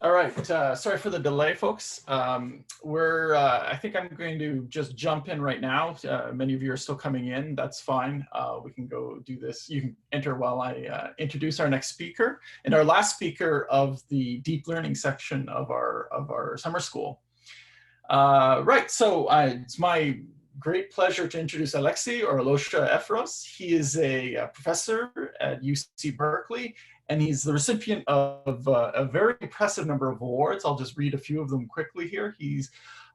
All right, sorry for the delay, folks. I think I'm going to just jump in right now. Many of you are still coming in, that's fine. We can go do this. You can enter while I introduce our next speaker and our last speaker of the deep learning section of our summer school. Right, so it's my great pleasure to introduce Alexei Efros. He is a professor at UC Berkeley, and he's the recipient of a very impressive number of awards. I'll just read a few of them quickly here. He's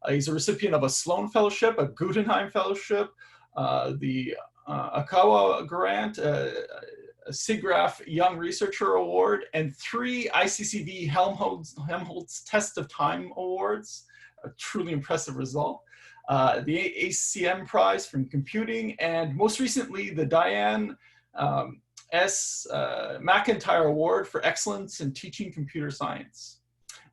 a recipient of a Sloan Fellowship, a Guggenheim Fellowship, the Akawa Grant, a SIGGRAPH Young Researcher Award, and 3 ICCV Helmholtz Test of Time Awards. A truly impressive result. The ACM Prize from Computing, and most recently the Diane S. McIntyre Award for Excellence in Teaching Computer Science.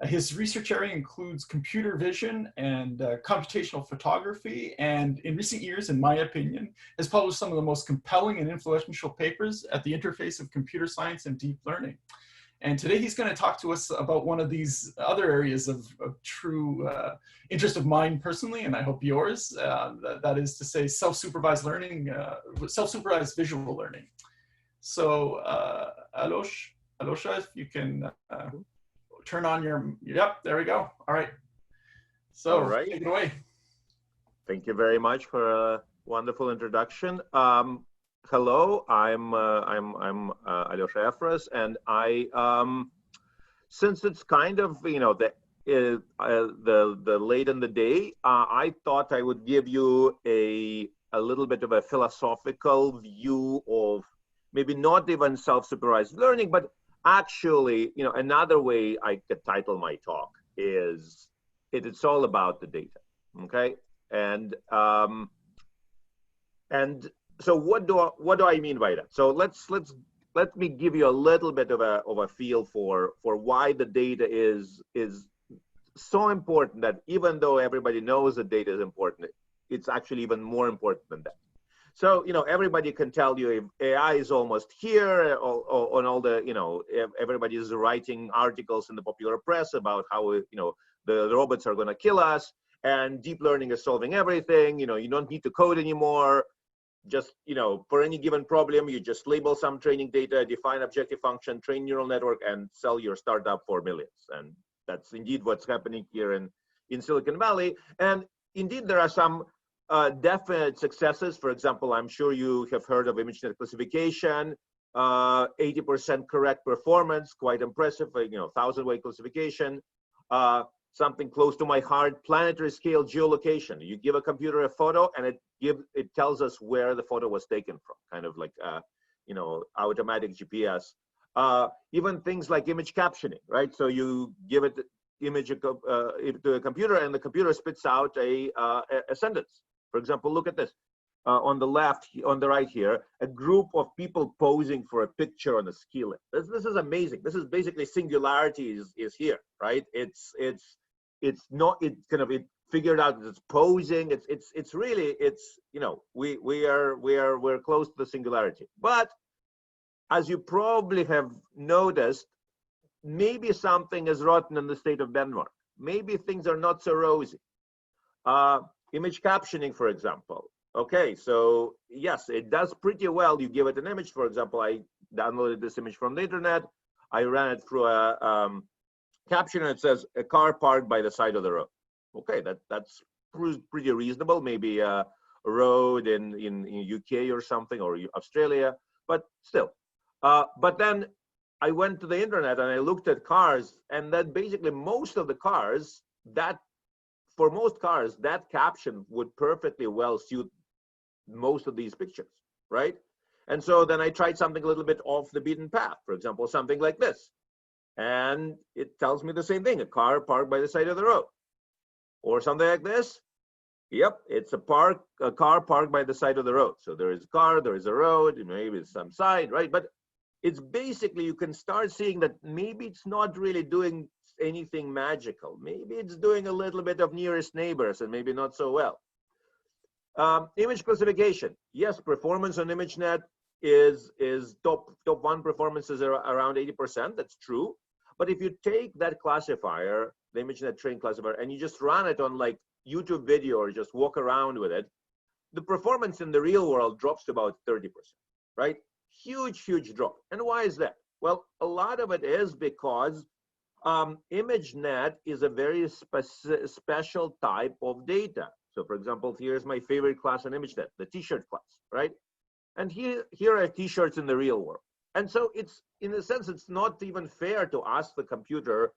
His research area includes computer vision and computational photography, and in recent years, in my opinion, has published some of the most compelling and influential papers at the interface of computer science and deep learning. And today he's going to talk to us about one of these other areas of true interest of mine personally, and I hope yours, that is to say self-supervised learning, self-supervised visual learning. So Alosha, if you can turn on your, yep, there we go. All right. So take it away. Thank you very much for a wonderful introduction. Hello, I'm Alexei Efros, and since it's kind of the late in the day, I thought I would give you a little bit of a philosophical view of maybe not even self-supervised learning, but actually, another way I could title my talk is it's all about the data, okay? And so what do I mean by that? So let me give you a little bit of a feel for why the data is so important, that even though everybody knows that data is important, it's actually even more important than that. So everybody can tell you if AI is almost here, on all the everybody is writing articles in the popular press about how the robots are going to kill us, and deep learning is solving everything. You don't need to code anymore. Just, for any given problem, you just label some training data, define objective function, train neural network, and sell your startup for millions. And that's indeed what's happening here in Silicon Valley. And indeed, there are some definite successes. For example, I'm sure you have heard of ImageNet classification, 80% correct performance, quite impressive, 1,000-way classification. Something close to my heart, planetary scale geolocation. You give a computer a photo and it tells us where the photo was taken from, kind of like automatic GPS. Even things like image captioning, right? So you give it image to a computer, and the computer spits out a sentence. For example, look at this. On the left, on the right here, a group of people posing for a picture on a ski lift. This is amazing. This is basically singularity is here, right? It figured out that it's posing. It's really we're close to the singularity. But as you probably have noticed, maybe something is rotten in the state of Denmark. Maybe things are not so rosy. Image captioning, for example. Okay, so yes, it does pretty well. You give it an image. For example, I downloaded this image from the internet. I ran it through a caption, and it says a car parked by the side of the road. Okay, that's pretty reasonable. Maybe a road in UK or something, or Australia, but still. But then I went to the internet and I looked at cars, and that basically most of the cars, for most cars, that caption would perfectly well suit most of these pictures, right? And so then I tried something a little bit off the beaten path. For example, something like this. And it tells me the same thing, a car parked by the side of the road. Or something like this. Yep, it's a car parked by the side of the road. So there is a car, there is a road, maybe some side, right? But it's basically, you can start seeing that maybe it's not really doing anything magical. Maybe it's doing a little bit of nearest neighbors, and maybe not so well. Image classification. Yes, performance on ImageNet is top 1 performances are around 80%. That's true. But if you take that classifier, the ImageNet trained classifier, and you just run it on like YouTube video or just walk around with it, the performance in the real world drops to about 30%, right? Huge, huge drop. And why is that? Well, a lot of it is because ImageNet is a very special type of data. So for example, here's my favorite class on ImageNet, the t-shirt class, right? And here are t-shirts in the real world. And so it's, in a sense, it's not even fair to ask the computer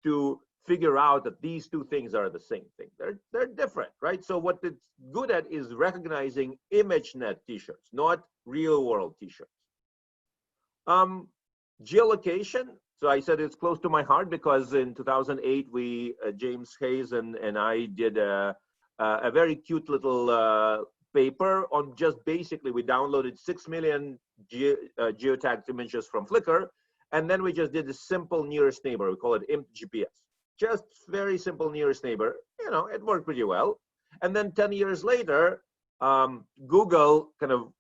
to figure out that these two things are the same thing. They're different, right? So what it's good at is recognizing ImageNet t-shirts, not real world t-shirts. Geolocation. So I said it's close to my heart because in 2008, we, James Hayes and I did a very cute little paper on just basically, we downloaded 6 million geotagged images from Flickr, and then we just did a simple nearest neighbor. We call it IMP GPS. Just very simple nearest neighbor. You know, it worked pretty well. And then 10 years later, Google kind of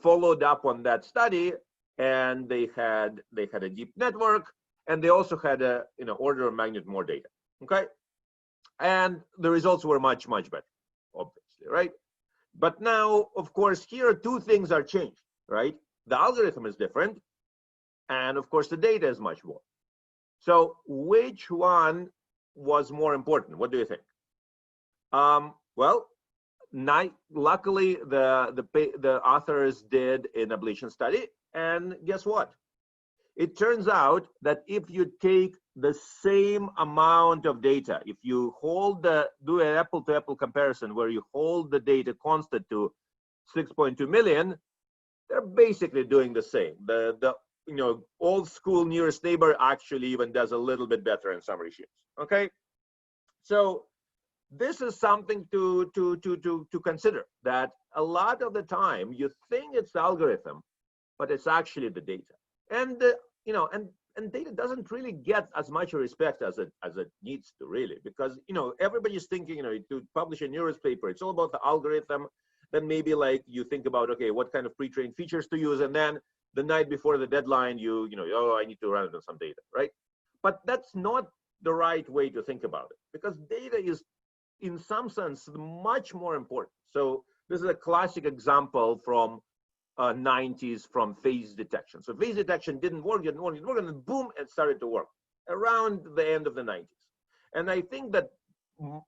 followed up on that study, and they had a deep network, and they also had a order of magnitude more data. Okay, and the results were much, much better, obviously, right? But now, of course, here two things are changed, right? The algorithm is different, and of course the data is much more. So which one was more important? What do you think? Well, luckily the authors did an ablation study, and guess what? It turns out that if you take the same amount of data, if you do an apple-to-apple comparison where you hold the data constant to 6.2 million, they're basically doing the same. The old school nearest neighbor actually even does a little bit better in some regimes. Okay, so this is something to consider, that a lot of the time you think it's the algorithm, but it's actually the data. And and data doesn't really get as much respect as it needs to, really, because everybody's thinking to publish a nearest paper, it's all about the algorithm. Then maybe like you think about, okay, what kind of pre-trained features to use, and then the night before the deadline, oh, I need to run it on some data, right? But that's not the right way to think about it, because data is, in some sense, much more important. So this is a classic example from 90s from phase detection. So phase detection didn't work, and then boom, it started to work around the end of the 90s. And I think that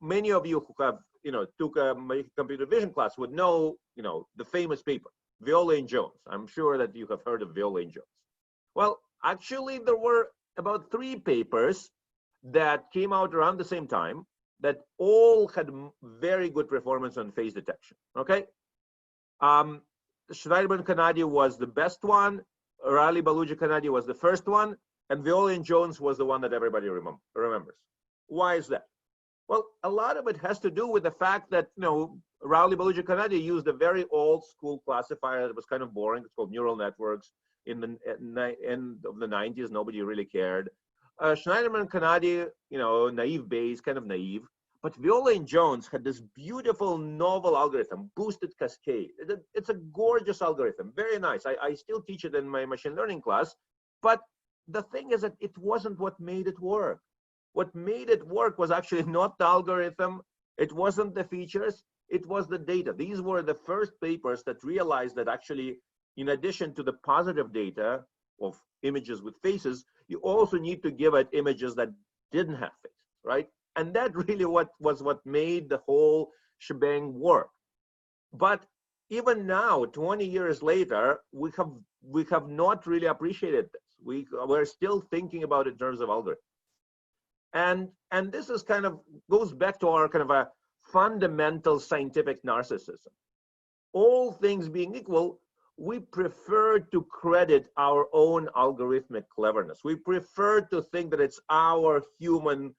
many of you who have, took a computer vision class would know, the famous paper, Viola and Jones. I'm sure that you have heard of Viola and Jones. Well, actually, there were about 3 papers that came out around the same time that all had very good performance on phase detection, okay? Schneiderman-Kanadi was the best one, Raleigh-Baluja-Kanadi was the first one, and Viola and Jones was the one that everybody remembers. Why is that? Well, a lot of it has to do with the fact that, Raleigh-Baluja-Kanadi used a very old school classifier that was kind of boring. It's called neural networks. In the end of the 90s, nobody really cared. Schneiderman-Kanadi, naive Bayes, kind of naive. But Viola and Jones had this beautiful novel algorithm, boosted cascade. It's a gorgeous algorithm, very nice. I still teach it in my machine learning class. But the thing is that it wasn't what made it work. What made it work was actually not the algorithm. It wasn't the features. It was the data. These were the first papers that realized that actually, in addition to the positive data of images with faces, you also need to give it images that didn't have faces, right? And that really was what made the whole shebang work. But even now, 20 years later, we have not really appreciated this. We're still thinking about it in terms of algorithms. And this is kind of goes back to our kind of a fundamental scientific narcissism. All things being equal, we prefer to credit our own algorithmic cleverness. We prefer to think that it's our human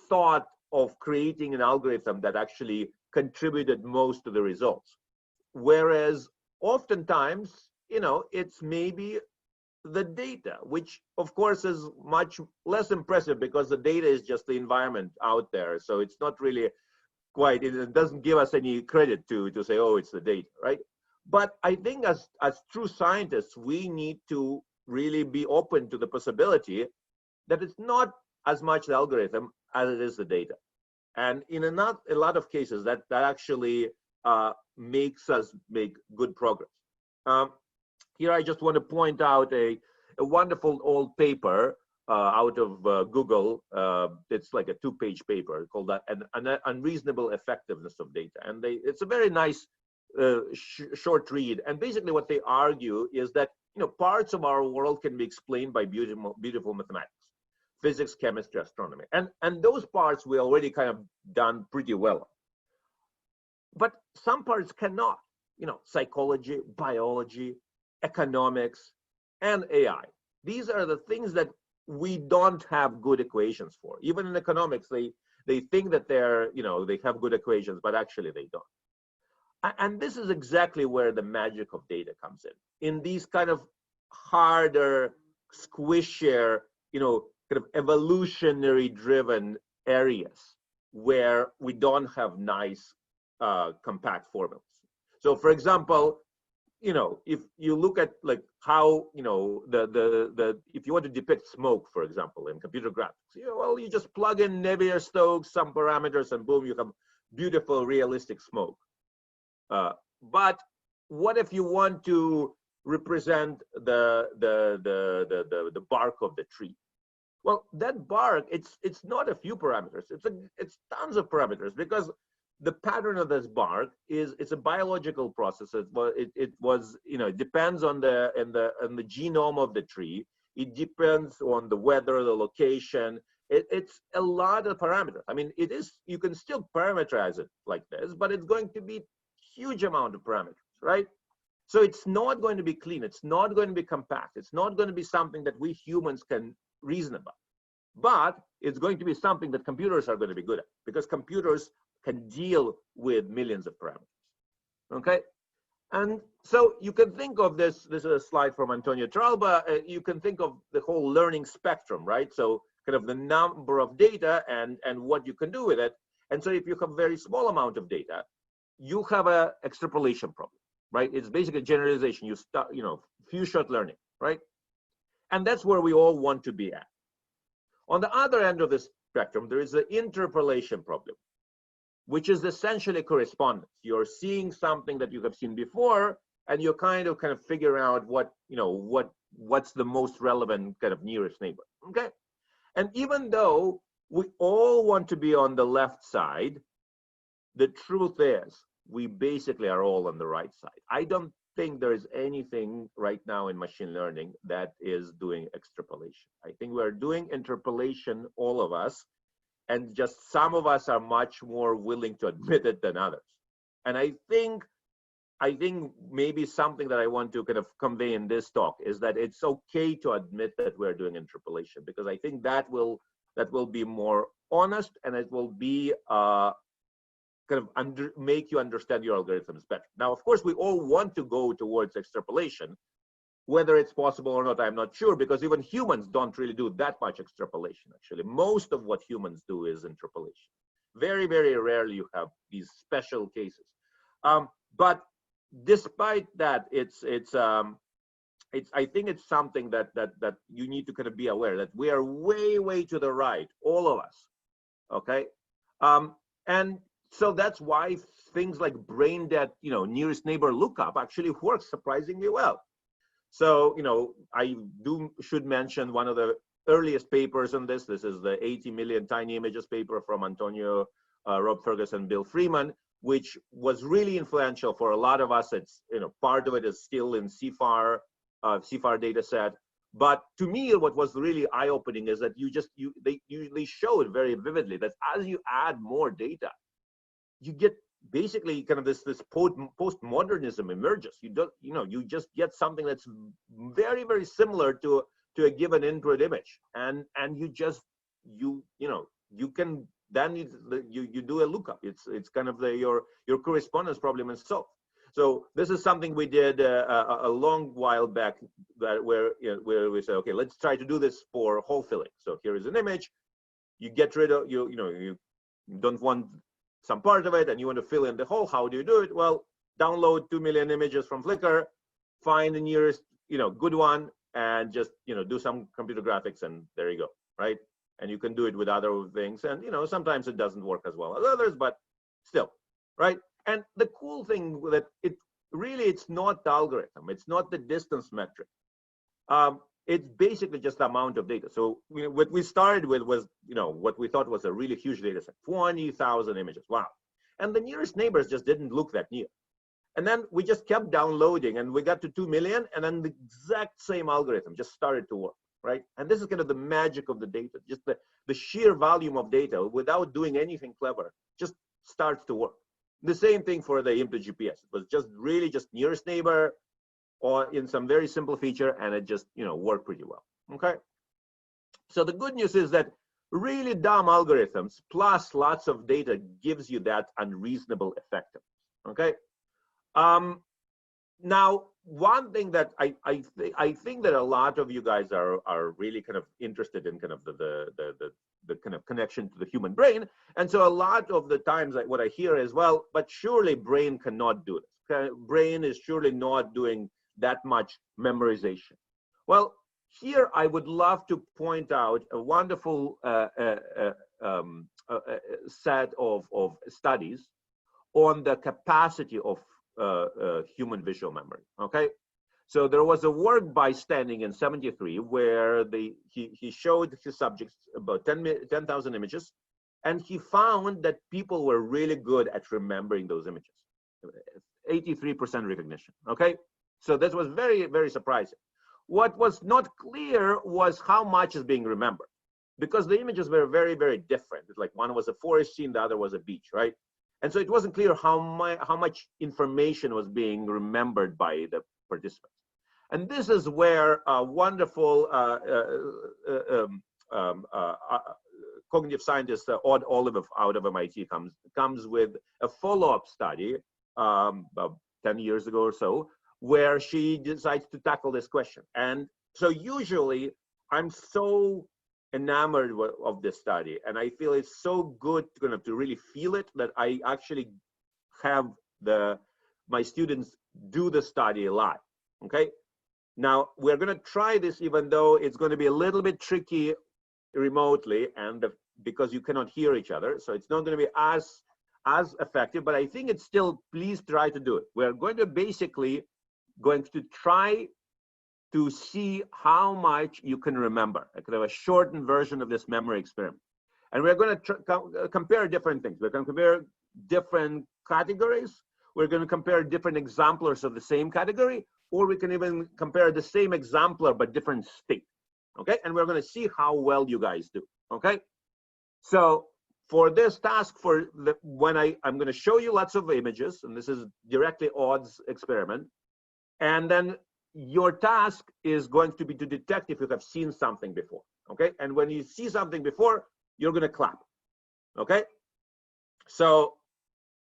thought of creating an algorithm that actually contributed most to the results. Whereas oftentimes, it's maybe the data, which of course is much less impressive because the data is just the environment out there. So it's not really quite, it doesn't give us any credit to say, oh, it's the data, right? But I think as true scientists, we need to really be open to the possibility that it's not as much the algorithm as it is the data. And in a lot of cases, that actually makes us make good progress. Here, I just want to point out a wonderful old paper out of Google. It's like a 2-page paper called an Unreasonable Effectiveness of Data. And it's a very nice short read. And basically what they argue is that, parts of our world can be explained by beautiful mathematics, physics, chemistry, astronomy. And those parts we already kind of done pretty well. But some parts cannot, psychology, biology, economics, and AI. These are the things that we don't have good equations for. Even in economics, they think that they have good equations, but actually they don't. And this is exactly where the magic of data comes in these kind of harder, squishier, kind of evolutionary driven areas where we don't have nice compact formulas. So for example, if you look at like how, if you want to depict smoke, for example, in computer graphics, well, you just plug in Navier-Stokes, some parameters, and boom, you have beautiful, realistic smoke. But what if you want to represent the bark of the tree? Well, that bark, it's not a few parameters. It's tons of parameters, because the pattern of this bark it's a biological process. It depends on the genome of the tree. It depends on the weather, the location. It's a lot of parameters. I mean, you can still parameterize it like this, but it's going to be huge amount of parameters, right? So it's not going to be clean. It's not going to be compact. It's not going to be something that we humans can reason about. But it's going to be something that computers are going to be good at, because computers can deal with millions of parameters. Okay? And so you can think of this is a slide from Antonio Torralba. You can think of the whole learning spectrum, right? So kind of the number of data and what you can do with it. And so if you have a very small amount of data, you have a extrapolation problem, right? It's basically generalization. You start, few shot learning, right? And that's where we all want to be at. On the other end of the spectrum, there is the interpolation problem, which is essentially correspondence. You're seeing something that you have seen before, and you're kind of figure out what's the most relevant kind of nearest neighbor. Okay. And even though we all want to be on the left side, the truth is we basically are all on the right side. I don't think there is anything right now in machine learning that is doing extrapolation. I think we're doing interpolation, all of us, and just some of us are much more willing to admit it than others. And I think maybe something that I want to kind of convey in this talk is that it's okay to admit that we're doing interpolation, because I think that will be more honest, and it will be make you understand your algorithms better. Now, of course, we all want to go towards extrapolation. Whether it's possible or not, I'm not sure, because even humans don't really do that much extrapolation, actually. Most of what humans do is interpolation. Very, very rarely you have these special cases. But despite that, I think it's something that you need to kind of be aware that we are way, way to the right, all of us, okay? And so that's why things like brain dead, nearest neighbor lookup actually works surprisingly well. So, I should mention one of the earliest papers on this. This is the 80 million tiny images paper from Antonio, Rob Ferguson, Bill Freeman, which was really influential for a lot of us. It's, part of it is still in CIFAR data set. But to me, what was really eye-opening is that they showed very vividly that as you add more data, you get basically kind of this postmodernism emerges. You just get something that's very, very similar to a given input image, and you can then you do a lookup. It's kind of your correspondence problem is solved. So this is something we did a long while back, where we said, okay, let's try to do this for hole filling. So here is an image. You get rid of you don't want some part of it, and you want to fill in the hole. How do you do it? Well, download 2 million images from Flickr, find the nearest good one, and just do some computer graphics, and there you go. right? And you can do it with other things. And, sometimes it doesn't work as well as others, but still, right? And the cool thing that it's not the algorithm. It's not the distance metric. It's basically just the amount of data. So what we started with was, what we thought was a really huge data set, 20,000 images. Wow. And the nearest neighbors just didn't look that near. And then we just kept downloading and we got to 2 million, and then the exact same algorithm just started to work, right? And this is kind of the magic of the data, just the sheer volume of data without doing anything clever, just starts to work. The same thing for the IMPT GPS. It was just really just nearest neighbor or in some very simple feature, and it just, worked pretty well, okay? So the good news is that really dumb algorithms plus lots of data gives you that unreasonable effectiveness, okay? Now, one thing that I think that a lot of you guys are really kind of interested in kind of the kind of connection to the human brain. And so a lot of the times what I hear is, well, but surely brain cannot do this. Okay? Brain is surely not doing that much memorization. Well, here I would love to point out a wonderful set of studies on the capacity of human visual memory. Okay, so there was a work by Standing in '73 where he showed his subjects about 10,000 images, and he found that people were really good at remembering those images, 83% recognition. Okay, so this was very, very surprising. What was not clear was how much is being remembered, because the images were very, very different. It's like one was a forest scene, the other was a beach, right? And so it wasn't clear how much information was being remembered by the participants. And this is where a wonderful cognitive scientist, Odd Olive out of MIT, comes with a follow-up study about 10 years ago or so, where she decides to tackle this question. And so usually I'm so enamored of this study, and I feel it's so good to really feel it that I actually have my students do the study live. Okay, now we're going to try this, even though it's going to be a little bit tricky remotely, and because you cannot hear each other, so it's not going to be as effective, but I think it's still, please try to do it. We're going to try to see how much you can remember. I could have a shortened version of this memory experiment. And we're going to compare different things. We're going to compare different categories. We're going to compare different exemplars of the same category, or we can even compare the same exemplar but different state. Okay, and we're going to see how well you guys do. Okay, so for this task, I'm going to show you lots of images, and this is directly Odd's experiment, and then your task is going to be to detect if you have seen something before. Okay, and when you see something before, you're going to clap. Okay, so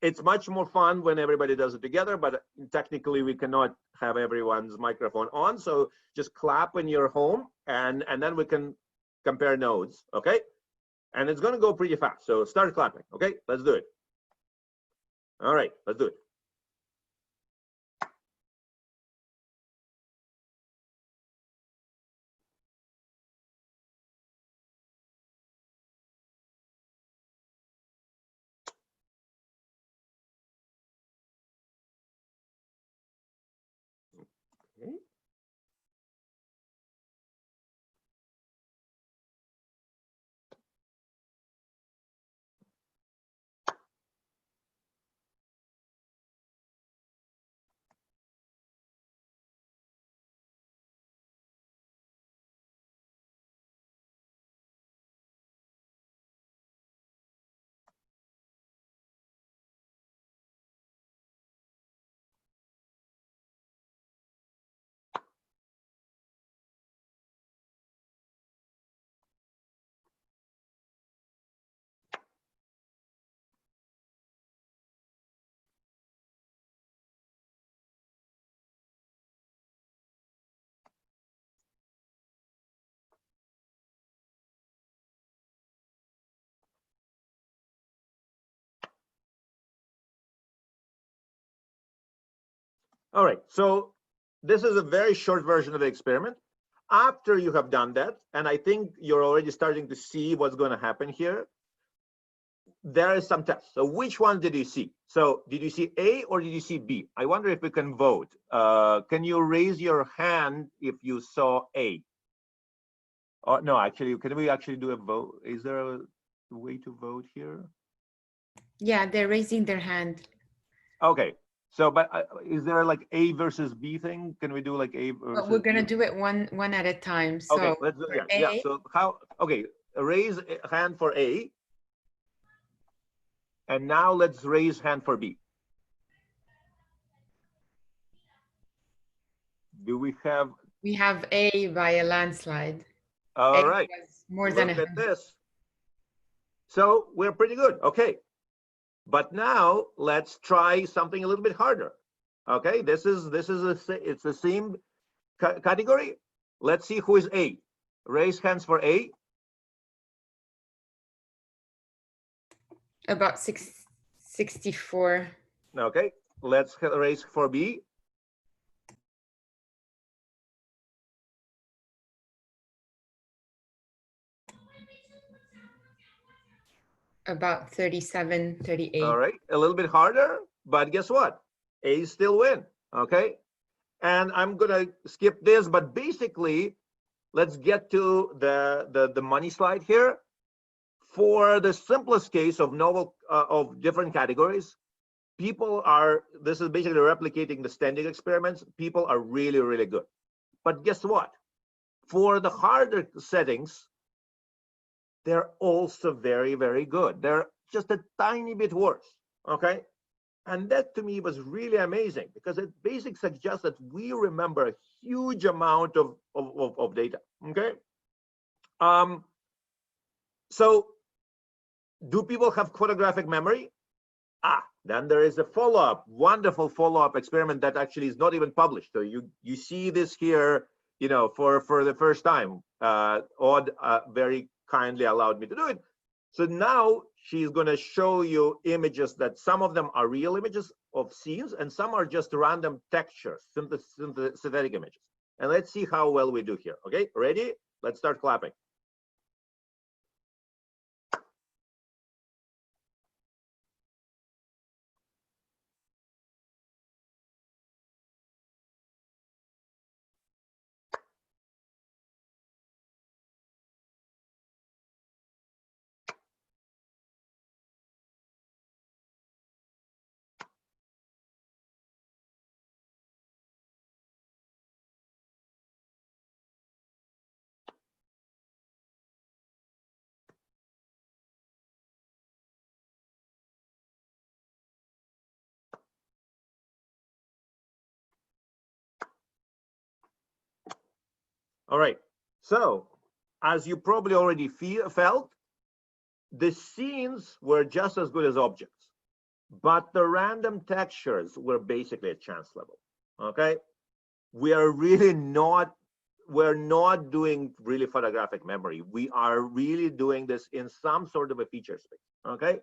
it's much more fun when everybody does it together, but technically we cannot have everyone's microphone on, so just clap in your home, and then we can compare notes. Okay, and it's going to go pretty fast, so start clapping. Okay, let's do it. All right, let's do it. Okay. All right, so this is a very short version of the experiment. after you have done that, and I think you're already starting to see what's going to happen here, there is some tests. So which one did you see? So did you see A or did you see B? I wonder if we can vote. Can you raise your hand if you saw A? Oh, no, actually, can we actually do a vote? Is there a way to vote here? Yeah, they're raising their hand. Okay. So, but is there like A versus B thing? Can we do like A versus But we're gonna B? do it one at a time. So Okay, let's do it. Yeah. So how? Okay, raise a hand for A, and now let's raise hand for B. Do we have? We have A by a landslide. All A right. was more than Look a at this. So we're pretty good. Okay. But now let's try something a little bit harder. Okay, it's the same category. Let's see who is A. Raise hands for A. about 64. Okay, let's raise for B. About 37, 38. All right, a little bit harder, but guess what? A still win. Okay, and I'm gonna skip this, but basically, let's get to the money slide here. For the simplest case of novel of different categories, people are, this is basically replicating the standing experiments. People are really, really good. But guess what? For the harder settings, they're also very, very good. They're just a tiny bit worse, okay? And that to me was really amazing because it basically suggests that we remember a huge amount of data, okay? So do people have photographic memory? Then there is a follow-up, wonderful follow-up experiment that actually is not even published. So you see this here, you know, for the first time. Odd very kindly allowed me to do it. So now she's going to show you images that some of them are real images of scenes and some are just random textures, synthetic images. And let's see how well we do here. Okay, ready? Let's start clapping. All right, so as you probably already felt, the scenes were just as good as objects, but the random textures were basically at chance level, okay? We are really not, we're not doing really photographic memory. We are really doing this in some sort of a feature space, okay?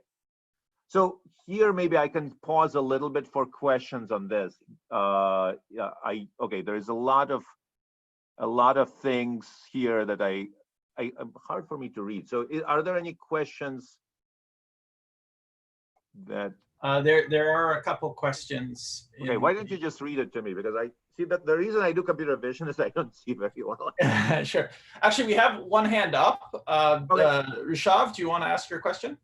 So here, maybe I can pause a little bit for questions on this. Okay, there's a lot of things here that hard for me to read. So are there any questions that? There are a couple questions. Okay, why don't you just read it to me? Because I see that the reason I do computer vision is I don't see very well. Sure. Actually, we have one hand up. Okay. Rishav, do you want to ask your question?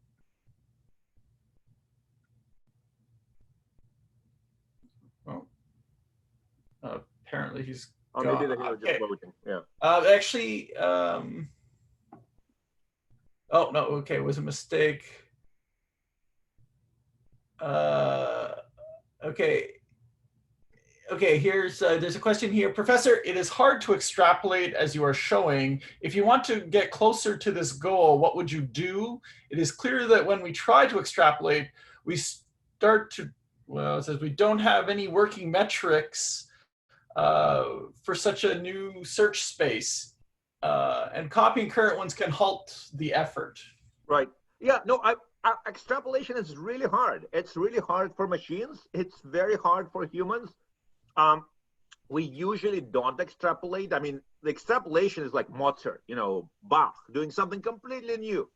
Oh, apparently he's Or maybe they were just voting. Yeah. Actually, oh no, okay, it was a mistake. Okay, here's there's a question here. Professor, it is hard to extrapolate as you are showing. If you want to get closer to this goal, what would you do? It is clear that when we try to extrapolate, we start to, well, it says we don't have any working metrics for such a new search space. And copying current ones can halt the effort. Right. Yeah, no, extrapolation is really hard. It's really hard for machines. It's very hard for humans. we usually don't extrapolate. I mean, the extrapolation is like Mozart, you know, Bach doing something completely new.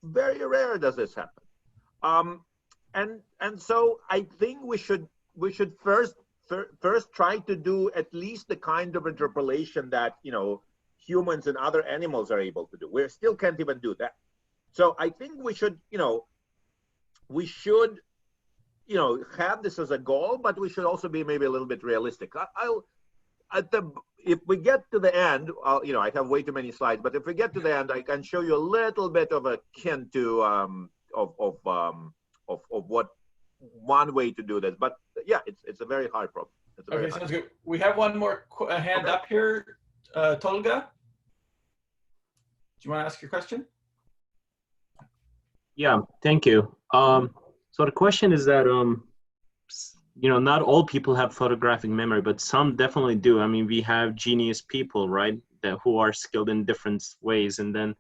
Very rare does this happen. And so I think we should first try to do at least the kind of interpolation that, you know, humans and other animals are able to do. We still can't even do that. So I think we should, you know, have this as a goal, but we should also be maybe a little bit realistic. If we get to the end, you know, I have way too many slides, but if we get to the end, I can show you a little bit of a hint to of what one way to do this. But yeah, it's a very hard problem. Okay, sounds good. We have one more hand up here, Tolga. Do you want to ask your question? Yeah, thank you. So the question is that, you know, not all people have photographic memory, but some definitely do. I mean, we have genius people, right, who are skilled in different ways. And then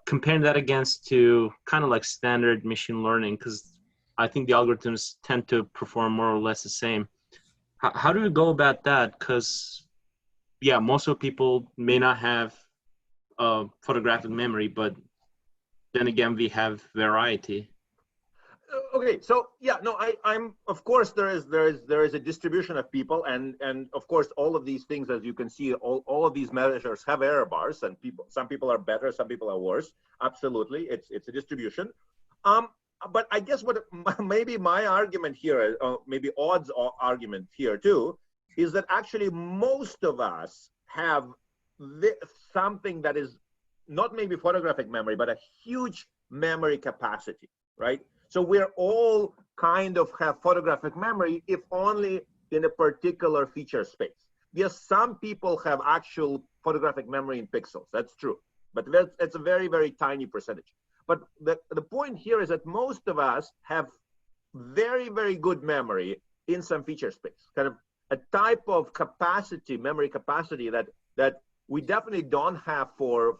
comparing that against to kind of like standard machine learning, because I think the algorithms tend to perform more or less the same. How do we go about that? Because, yeah, most of people may not have photographic memory, but then again, we have variety. Okay, so yeah, no, I'm of course there is a distribution of people, and of course all of these things, as you can see, all of these measures have error bars, and some people are better, some people are worse. Absolutely, it's a distribution. But I guess what maybe my argument here, maybe Odd's argument here too, is that actually most of us have something that is not maybe photographic memory, but a huge memory capacity, right? So we're all kind of have photographic memory, if only in a particular feature space. Yes, some people have actual photographic memory in pixels, that's true, but it's a very, very tiny percentage. But the point here is that most of us have very, very good memory in some feature space, kind of a type of capacity, memory capacity that we definitely don't have for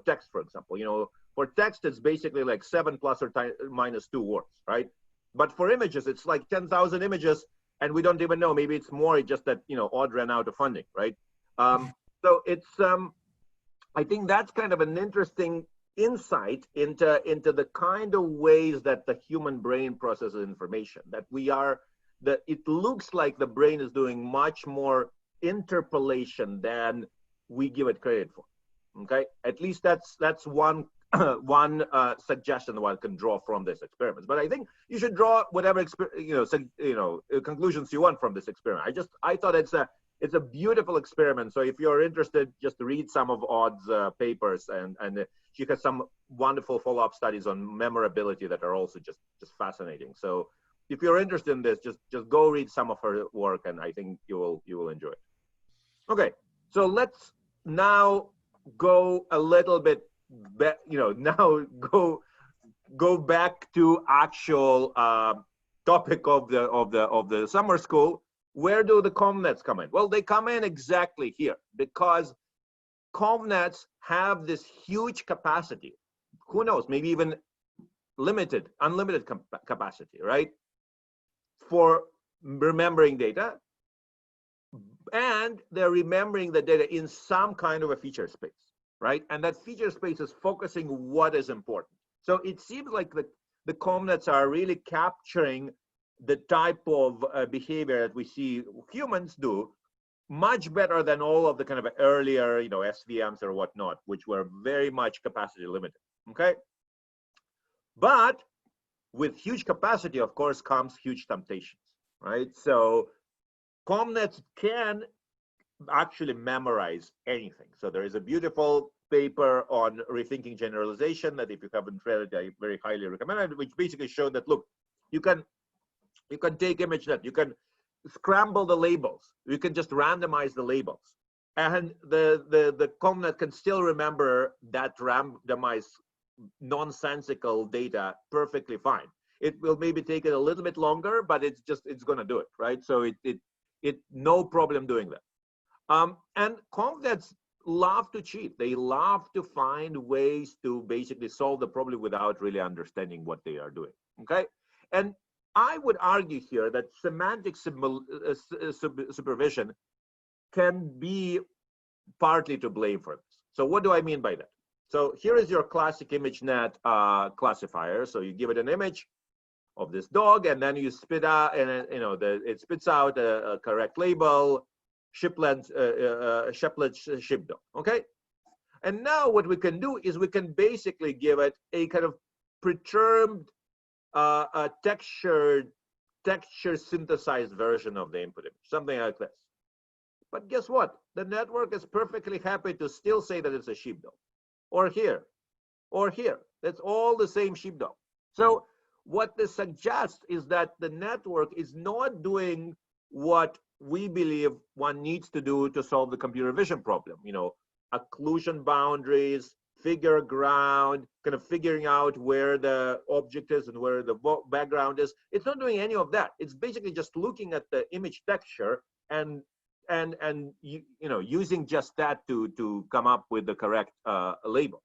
text, for example. You know, for text, it's basically like 7 plus or minus 2 words, right? But for images, it's like 10,000 images, and we don't even know. Maybe it's more just that, you know, Odd ran out of funding, right? So it's, I think that's kind of an interesting insight into the kind of ways that the human brain processes information, that it looks like the brain is doing much more interpolation than we give it credit for. Okay, at least that's one suggestion one can draw from this experiment. But I think you should draw whatever conclusions you want from this experiment. I thought it's a beautiful experiment. So if you're interested, just read some of Odd's papers, and she has some wonderful follow-up studies on memorability that are also just fascinating. So if you're interested in this, just go read some of her work, and I think you will enjoy it. Okay, so let's now go a little bit, now go back to actual topic of the summer school. Where do the ConvNets come in? Well, they come in exactly here, because ConvNets have this huge capacity. Who knows? Maybe even unlimited capacity, right? For remembering data. And they're remembering the data in some kind of a feature space, right? And that feature space is focusing what is important. So it seems like the ConvNets are really capturing the type of behavior that we see humans do much better than all of the kind of earlier, SVMs or whatnot, which were very much capacity limited, okay? But with huge capacity, of course, comes huge temptations, right? So ConvNets can actually memorize anything. So there is a beautiful paper on rethinking generalization that, if you haven't read it, I very highly recommend it, which basically showed that, look, you can take ImageNet, you can scramble the labels, you can just randomize the labels, and the ConvNet can still remember that randomized nonsensical data perfectly fine. It will maybe take it a little bit longer, but it's going to do it, right? So it no problem doing that. And ConvNets love to cheat. They love to find ways to basically solve the problem without really understanding what they are doing, okay? And I would argue here that semantic supervision can be partly to blame for this. So what do I mean by that? So here is your classic ImageNet classifier. So you give it an image of this dog, and then you spit out, and it spits out a correct label, Sheplet sheepdog. Okay. And now what we can do is we can basically give it a kind of perturbed, a texture synthesized version of the input image, something like this. But guess what? The network is perfectly happy to still say that it's a sheepdog, or here, or here. That's all the same sheepdog. So what this suggests is that the network is not doing what we believe one needs to do to solve the computer vision problem. Occlusion boundaries, figure ground, kind of figuring out where the object is and where the background is. It's not doing any of that. It's basically just looking at the image texture and using just that to come up with the correct label.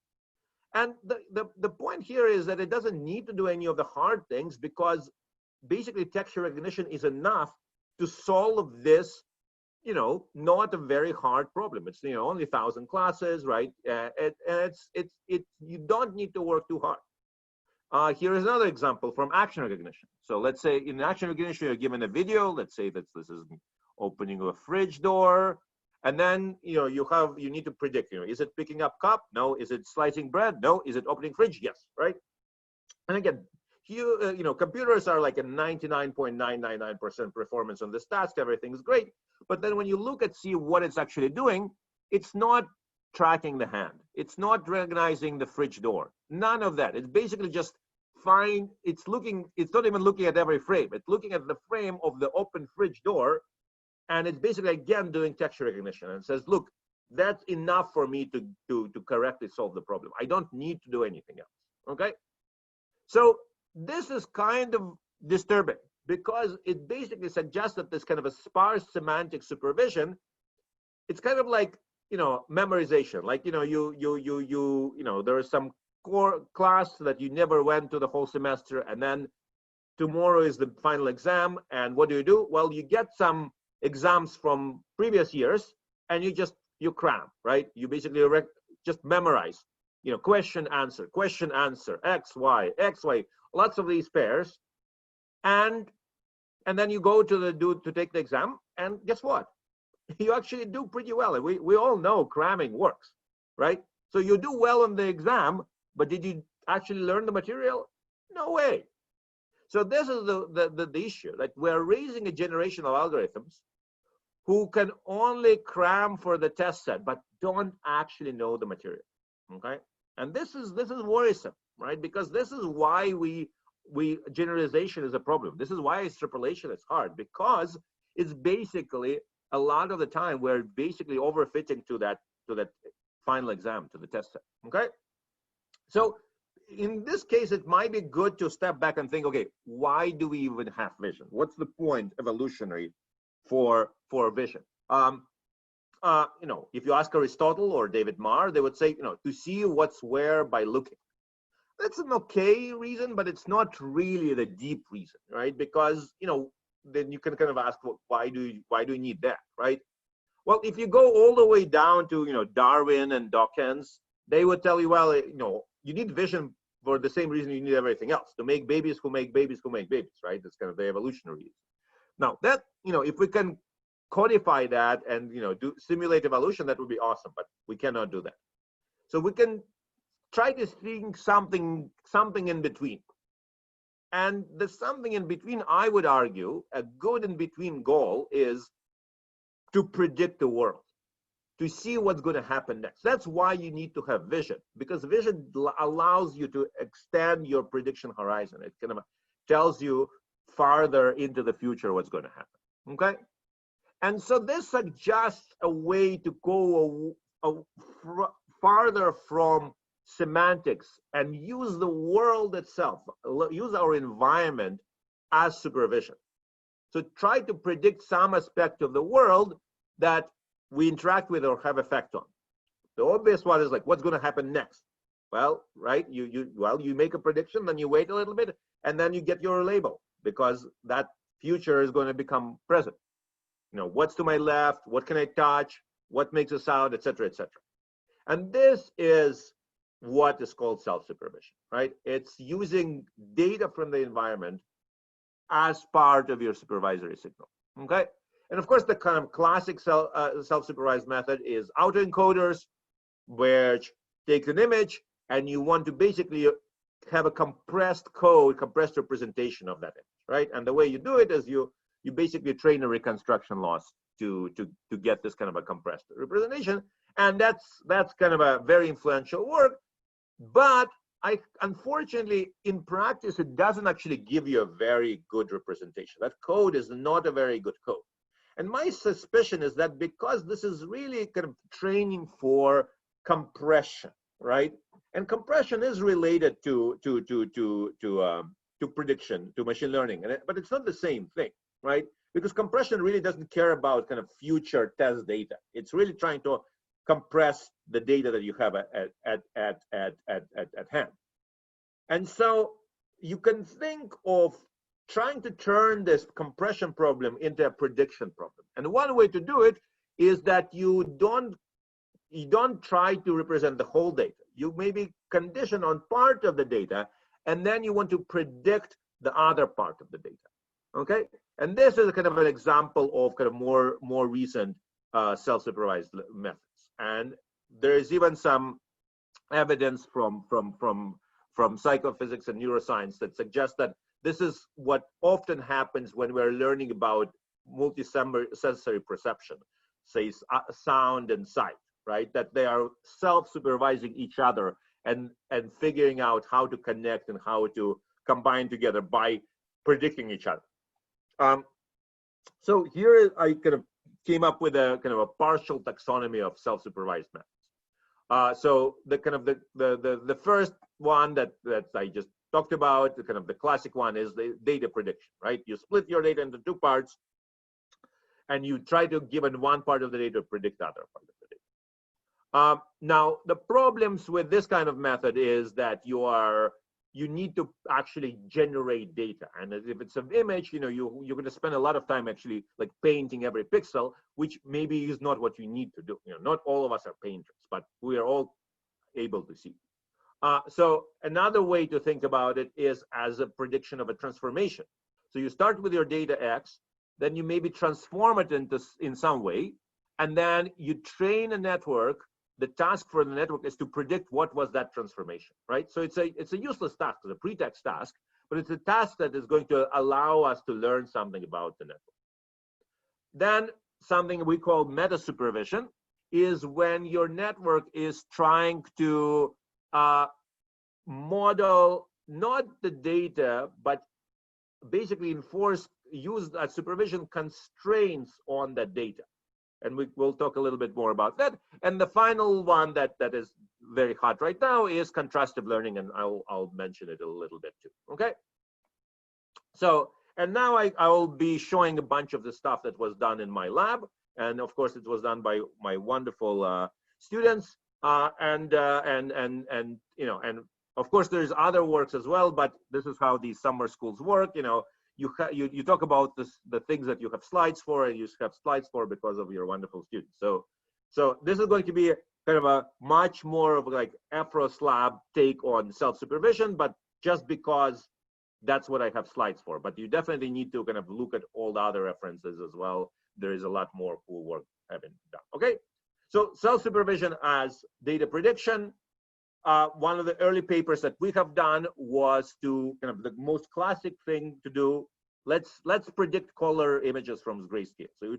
And the point here is that it doesn't need to do any of the hard things, because basically texture recognition is enough to solve this, not a very hard problem. It's only 1,000 classes, right? And you don't need to work too hard. Here is another example from action recognition. So let's say in action recognition, you're given a video. Let's say that this is opening of a fridge door, and then you need to predict. Is it picking up cup? No. Is it slicing bread? No. Is it opening fridge? Yes. Right. And again, computers are like a 99.999% performance on this task. Everything's great. But then when you look at see what it's actually doing, it's not tracking the hand. It's not recognizing the fridge door. None of that. It's basically just fine. It's not even looking at every frame. It's looking at the frame of the open fridge door. And it's basically, again, doing texture recognition, and says, look, that's enough for me to correctly solve the problem. I don't need to do anything else. Okay. So this is kind of disturbing, because it basically suggests that this kind of a sparse semantic supervision, it's kind of like, memorization. Like, there is some core class that you never went to the whole semester, and then tomorrow is the final exam. And what do? Well, you get some exams from previous years, and you cram, right? You basically just memorize, question, answer, X, Y, lots of these pairs. And then you go to take the exam, and guess what? You actually do pretty well. And we all know cramming works, right? So you do well on the exam, but did you actually learn the material? No way. So this is the issue, that we're raising a generation of algorithms who can only cram for the test set, but don't actually know the material. Okay, and this is worrisome, right? Because this is why generalization is a problem. This is why extrapolation is hard, because it's basically a lot of the time we're basically overfitting to that final exam, to the test set. Okay, so in this case, it might be good to step back and think, okay, why do we even have vision? What's the point evolutionary for vision? If you ask Aristotle or David Marr, they would say, to see what's where by looking. That's an okay reason, but it's not really the deep reason, right? Because then you can kind of ask, well, why do you need that, right? Well, if you go all the way down to Darwin and Dawkins, they would tell you, well, you need vision for the same reason you need everything else, to make babies who make babies who make babies, right? That's kind of the evolutionary reason. Now that, if we can codify that and, do simulate evolution, that would be awesome, but we cannot do that. So we can try to think something in between. And the something in between, I would argue, a good in between goal is to predict the world, to see what's going to happen next. That's why you need to have vision, because vision allows you to extend your prediction horizon. It kind of tells you farther into the future what's going to happen. Okay, and so this suggests a way to go farther from semantics and use the world itself, use our environment as supervision. So try to predict some aspect of the world that we interact with or have effect on. The obvious one is like, what's going to happen next? Well, right, you make a prediction, then you wait a little bit, and then you get your label, because that future is going to become present. You know, what's to my left? What can I touch? What makes a sound, etc., etc. And this is what is called self-supervision, right? It's using data from the environment as part of your supervisory signal, okay? And of course, the kind of classic self-supervised method is autoencoders, which take an image and you want to basically have a compressed code, compressed representation of that image, right? And the way you do it is you basically train a reconstruction loss to get this kind of a compressed representation. And that's kind of a very influential work. But unfortunately, in practice, it doesn't actually give you a very good representation. That code is not a very good code. And my suspicion is that because this is really kind of training for compression, right? And compression is related to prediction, to machine learning, but it's not the same thing, right? Because compression really doesn't care about kind of future test data. It's really trying to compress the data that you have at hand. And so you can think of trying to turn this compression problem into a prediction problem. And one way to do it is that you don't try to represent the whole data. You maybe condition on part of the data, and then you want to predict the other part of the data, okay? And this is kind of an example of kind of more recent self-supervised methods. And there is even some evidence from psychophysics and neuroscience that suggests that this is what often happens when we're learning about multi-sensory perception, say sound and sight, right? That they are self-supervising each other and figuring out how to connect and how to combine together by predicting each other. So here I kind of came up with a kind of a partial taxonomy of self-supervised methods. So the kind of the first one that I just talked about, the kind of the classic one, is the data prediction, right? You split your data into two parts, and you try to give in one part of the data to predict the other part of the data. Now, the problems with this kind of method is that you need to actually generate data, and if it's an image, you know, you're going to spend a lot of time actually like painting every pixel, which maybe is not what you need to do. You know, not all of us are painters, but we are all able to see. So another way to think about it is as a prediction of a transformation. So you start with your data X, then you maybe transform it in some way, and then you train a network. The task for the network is to predict what was that transformation, right? So it's a useless task, it's a pretext task, but it's a task that is going to allow us to learn something about the network. Then something we call meta supervision is when your network is trying to model not the data, but basically use supervision constraints on that data. And we'll talk a little bit more about that. And the final one that is very hot right now is contrastive learning, and I'll mention it a little bit too, okay? So, and now I will be showing a bunch of the stuff that was done in my lab. And of course, it was done by my wonderful students. And you know, and of course there's other works as well, but this is how these summer schools work. You know, you talk about the things that you have slides for, and you have slides for because of your wonderful students. So this is going to be kind of a much more of like Efros lab take on self-supervision, but just because that's what I have slides for. But you definitely need to kind of look at all the other references as well. There is a lot more cool work having done. Okay. So self-supervision as data prediction. One of the early papers that we have done was to kind of the most classic thing to do. Let's predict color images from grayscale. So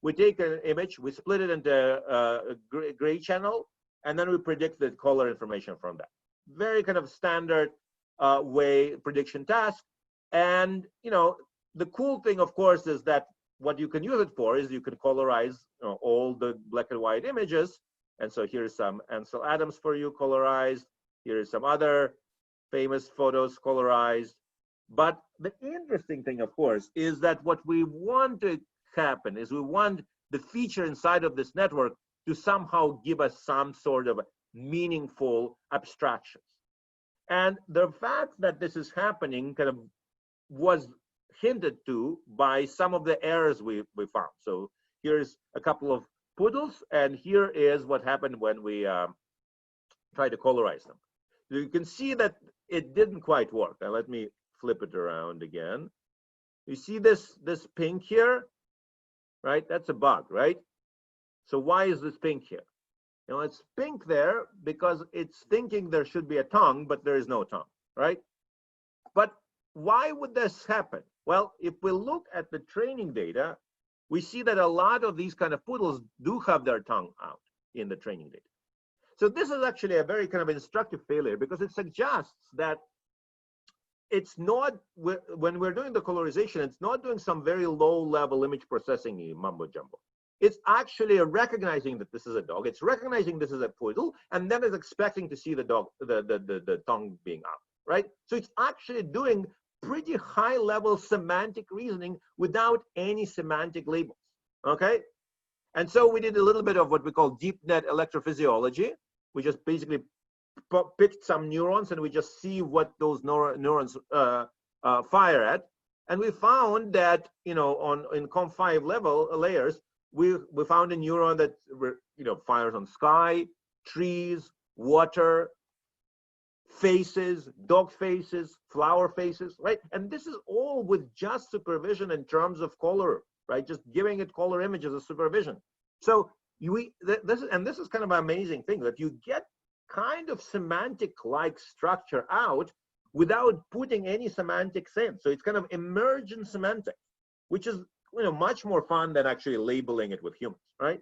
we take an image, we split it into a gray channel, and then we predict the color information from that. Very kind of standard way prediction task. And you know, the cool thing, of course, is that what you can use it for is you can colorize all the black and white images. And so here's some Ansel Adams for you colorized. Here's some other famous photos colorized. But the interesting thing, of course, is that what we want to happen is we want the feature inside of this network to somehow give us some sort of meaningful abstractions. And the fact that this is happening kind of was hinted to by some of the errors we found. So here's a couple of poodles, and here is what happened when we tried to colorize them. So you can see that it didn't quite work. Now let me flip it around again. You see this pink here, right? That's a bug, right? So why is this pink here? You know, it's pink there because it's thinking there should be a tongue, but there is no tongue, right? But why would this happen? Well, if we look at the training data, we see that a lot of these kind of poodles do have their tongue out in the training data. So this is actually a very kind of instructive failure, because it suggests that it's not, when we're doing the colorization, it's not doing some very low level image processing mumbo jumbo. It's actually recognizing that this is a dog. It's recognizing this is a poodle, and then it's expecting to see the dog, the tongue being out, right? So it's actually doing pretty high level semantic reasoning without any semantic labels, okay? And so we did a little bit of what we call deep net electrophysiology. We just basically picked some neurons and we just see what those neurons fire at. And we found that, you know, in COM5 level layers, we found a neuron that, you know, fires on sky, trees, water, faces, dog faces, flower faces, right? And this is all with just supervision in terms of color, right? Just giving it color images as supervision. So this is kind of an amazing thing, that you get kind of semantic-like structure out without putting any semantics in. So it's kind of emergent semantics, which is, you know, much more fun than actually labeling it with humans, right?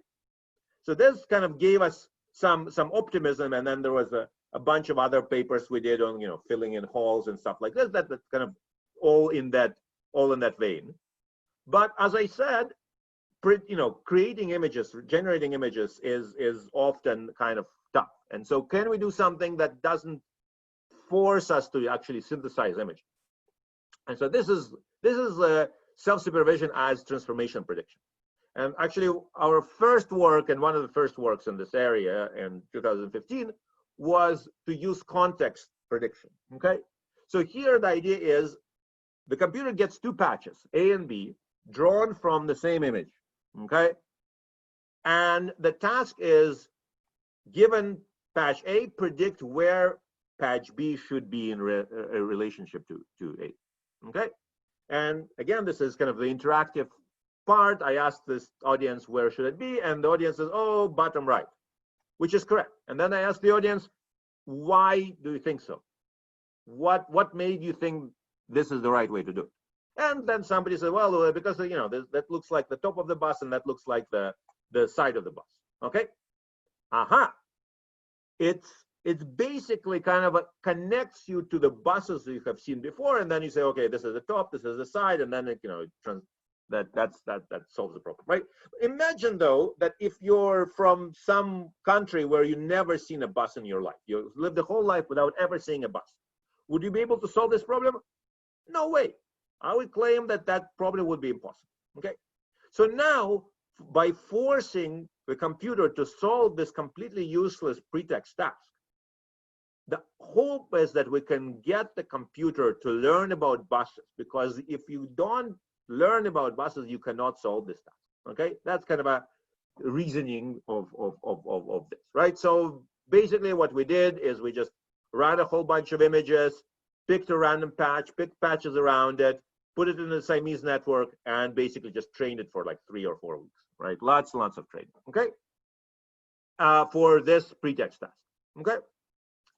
So this kind of gave us some optimism, and then there was a bunch of other papers we did on, you know, filling in holes and stuff like this. That's kind of all in that vein. But as I said, you know, creating images, generating images is often kind of tough. And so, can we do something that doesn't force us to actually synthesize image? And so this is self-supervision as transformation prediction. And actually, our first work, and one of the first works in this area in 2015, was to use context prediction, okay? So here the idea is the computer gets two patches, A and B, drawn from the same image, okay? And the task is, given patch A, predict where patch B should be in a relationship to A, okay? And again, this is kind of the interactive part. I asked this audience, where should it be? And the audience says, oh, bottom right, which is correct. And then I asked the audience, why do you think so? What made you think this is the right way to do it? And then somebody said, well, because, you know, that looks like the top of the bus, and that looks like the side of the bus, okay? Aha. It's basically kind of connects you to the buses you have seen before, and then you say, okay, this is the top, this is the side, and then it, you know, that solves the problem, right? Imagine though that if you're from some country where you've never seen a bus in your life, you lived the whole life without ever seeing a bus, would you be able to solve this problem? No way. I would claim that probably would be impossible. Okay, so now by forcing the computer to solve this completely useless pretext task, the hope is that we can get the computer to learn about buses, because if you don't learn about buses, you cannot solve this task. Okay, that's kind of a reasoning of this, right? So basically what we did is we just ran a whole bunch of images, picked a random patch, picked patches around it, put it in the Siamese network, and basically just trained it for like 3 or 4 weeks, right? Lots and lots of training, okay? For this pretext task, okay?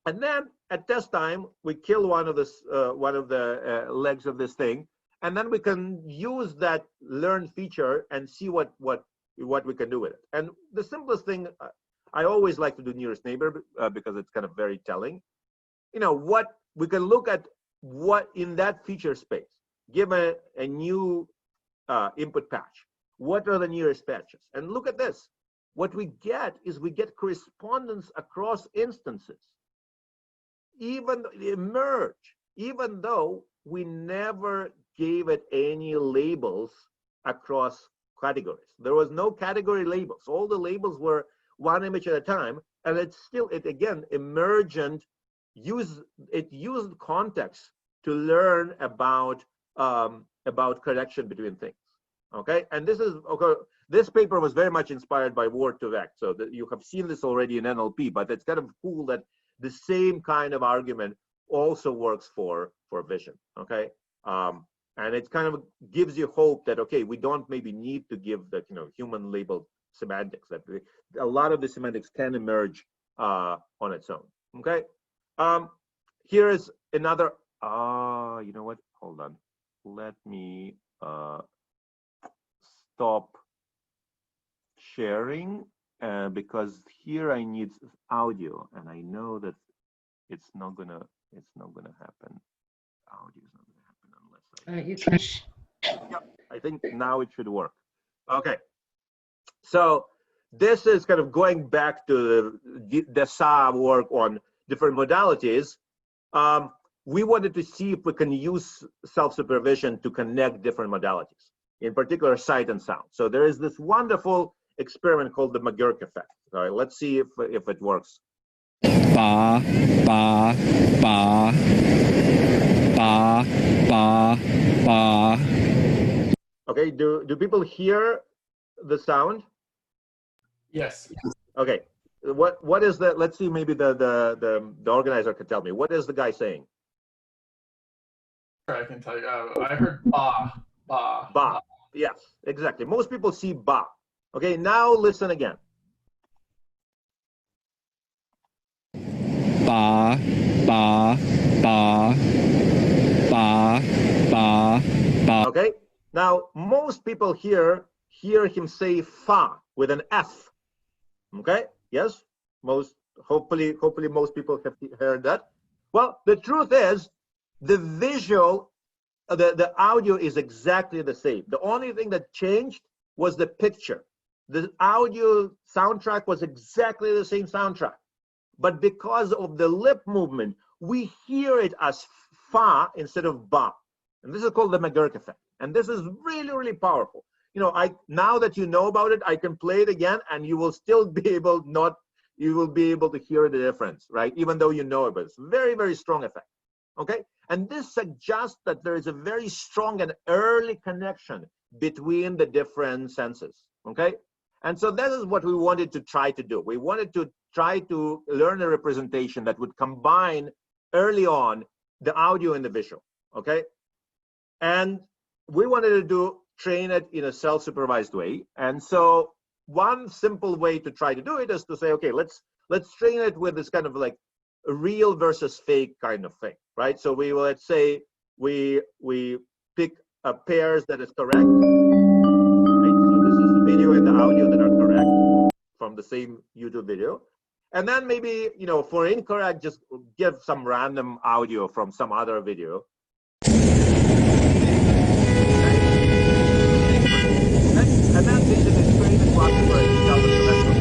And then at test time, we kill one of the legs of this thing, and then we can use that learn feature and see what we can do with it. And the simplest thing, I always like to do nearest neighbor because it's kind of very telling. You know, what we can look at, what in that feature space, give a new input patch. What are the nearest patches? And look at this. What we get is we get correspondence across instances. Even emerge, even though we never gave it any labels across categories. There was no category labels. All the labels were one image at a time, and it's still, it again, emergent, used context to learn about about connection between things. Okay, and this is okay. This paper was very much inspired by Word2Vec, so that you have seen this already in NLP, but it's kind of cool that the same kind of argument also works for vision. Okay, and it kind of gives you hope that okay, we don't maybe need to give the human labeled semantics. That a lot of the semantics can emerge on its own. Okay, here is another. You know what? Hold on. Let me stop sharing because here I need audio, and I know that it's not gonna happen. Audio is not gonna happen unless You can. yeah, I think now it should work. Okay, so this is kind of going back to the SA work on different modalities. We wanted to see if we can use self-supervision to connect different modalities, in particular sight and sound. So there is this wonderful experiment called the McGurk effect. All right, let's see if it works. Ba, ba, ba, ba, ba, ba. Okay, do people hear the sound? Yes. Okay, what is the, let's see, maybe the organizer can tell me. What is the guy saying? I can tell you. I heard ba, ba. Ba. Yes, exactly. Most people see ba. Okay, now listen again. Ba, ba, ba, ba, ba, ba. Okay, now most people hear him say fa with an F. Okay, yes, hopefully most people have heard that. Well, the truth is, the visual, the audio is exactly the same. The only thing that changed was the picture. The audio soundtrack was exactly the same soundtrack. But because of the lip movement, we hear it as fa instead of ba. And this is called the McGurk effect. And this is really, really powerful. Now that you know about it, I can play it again and you will still be able to hear the difference, right? Even though you know it, but it's a very, very strong effect. Okay, and this suggests that there is a very strong and early connection between the different senses. Okay, and so that is what we wanted to try to do. We wanted to try to learn a representation that would combine early on the audio and the visual. Okay, and we wanted to train it in a self-supervised way. And so one simple way to try to do it is to say, okay, let's train it with this kind of like a real versus fake kind of thing, right? So we will, let's say we pick pairs that is correct, right? So this is the video and the audio that are correct from the same YouTube video. And then maybe, for incorrect, just give some random audio from some other video. And then basically train the classifier to tell the semester.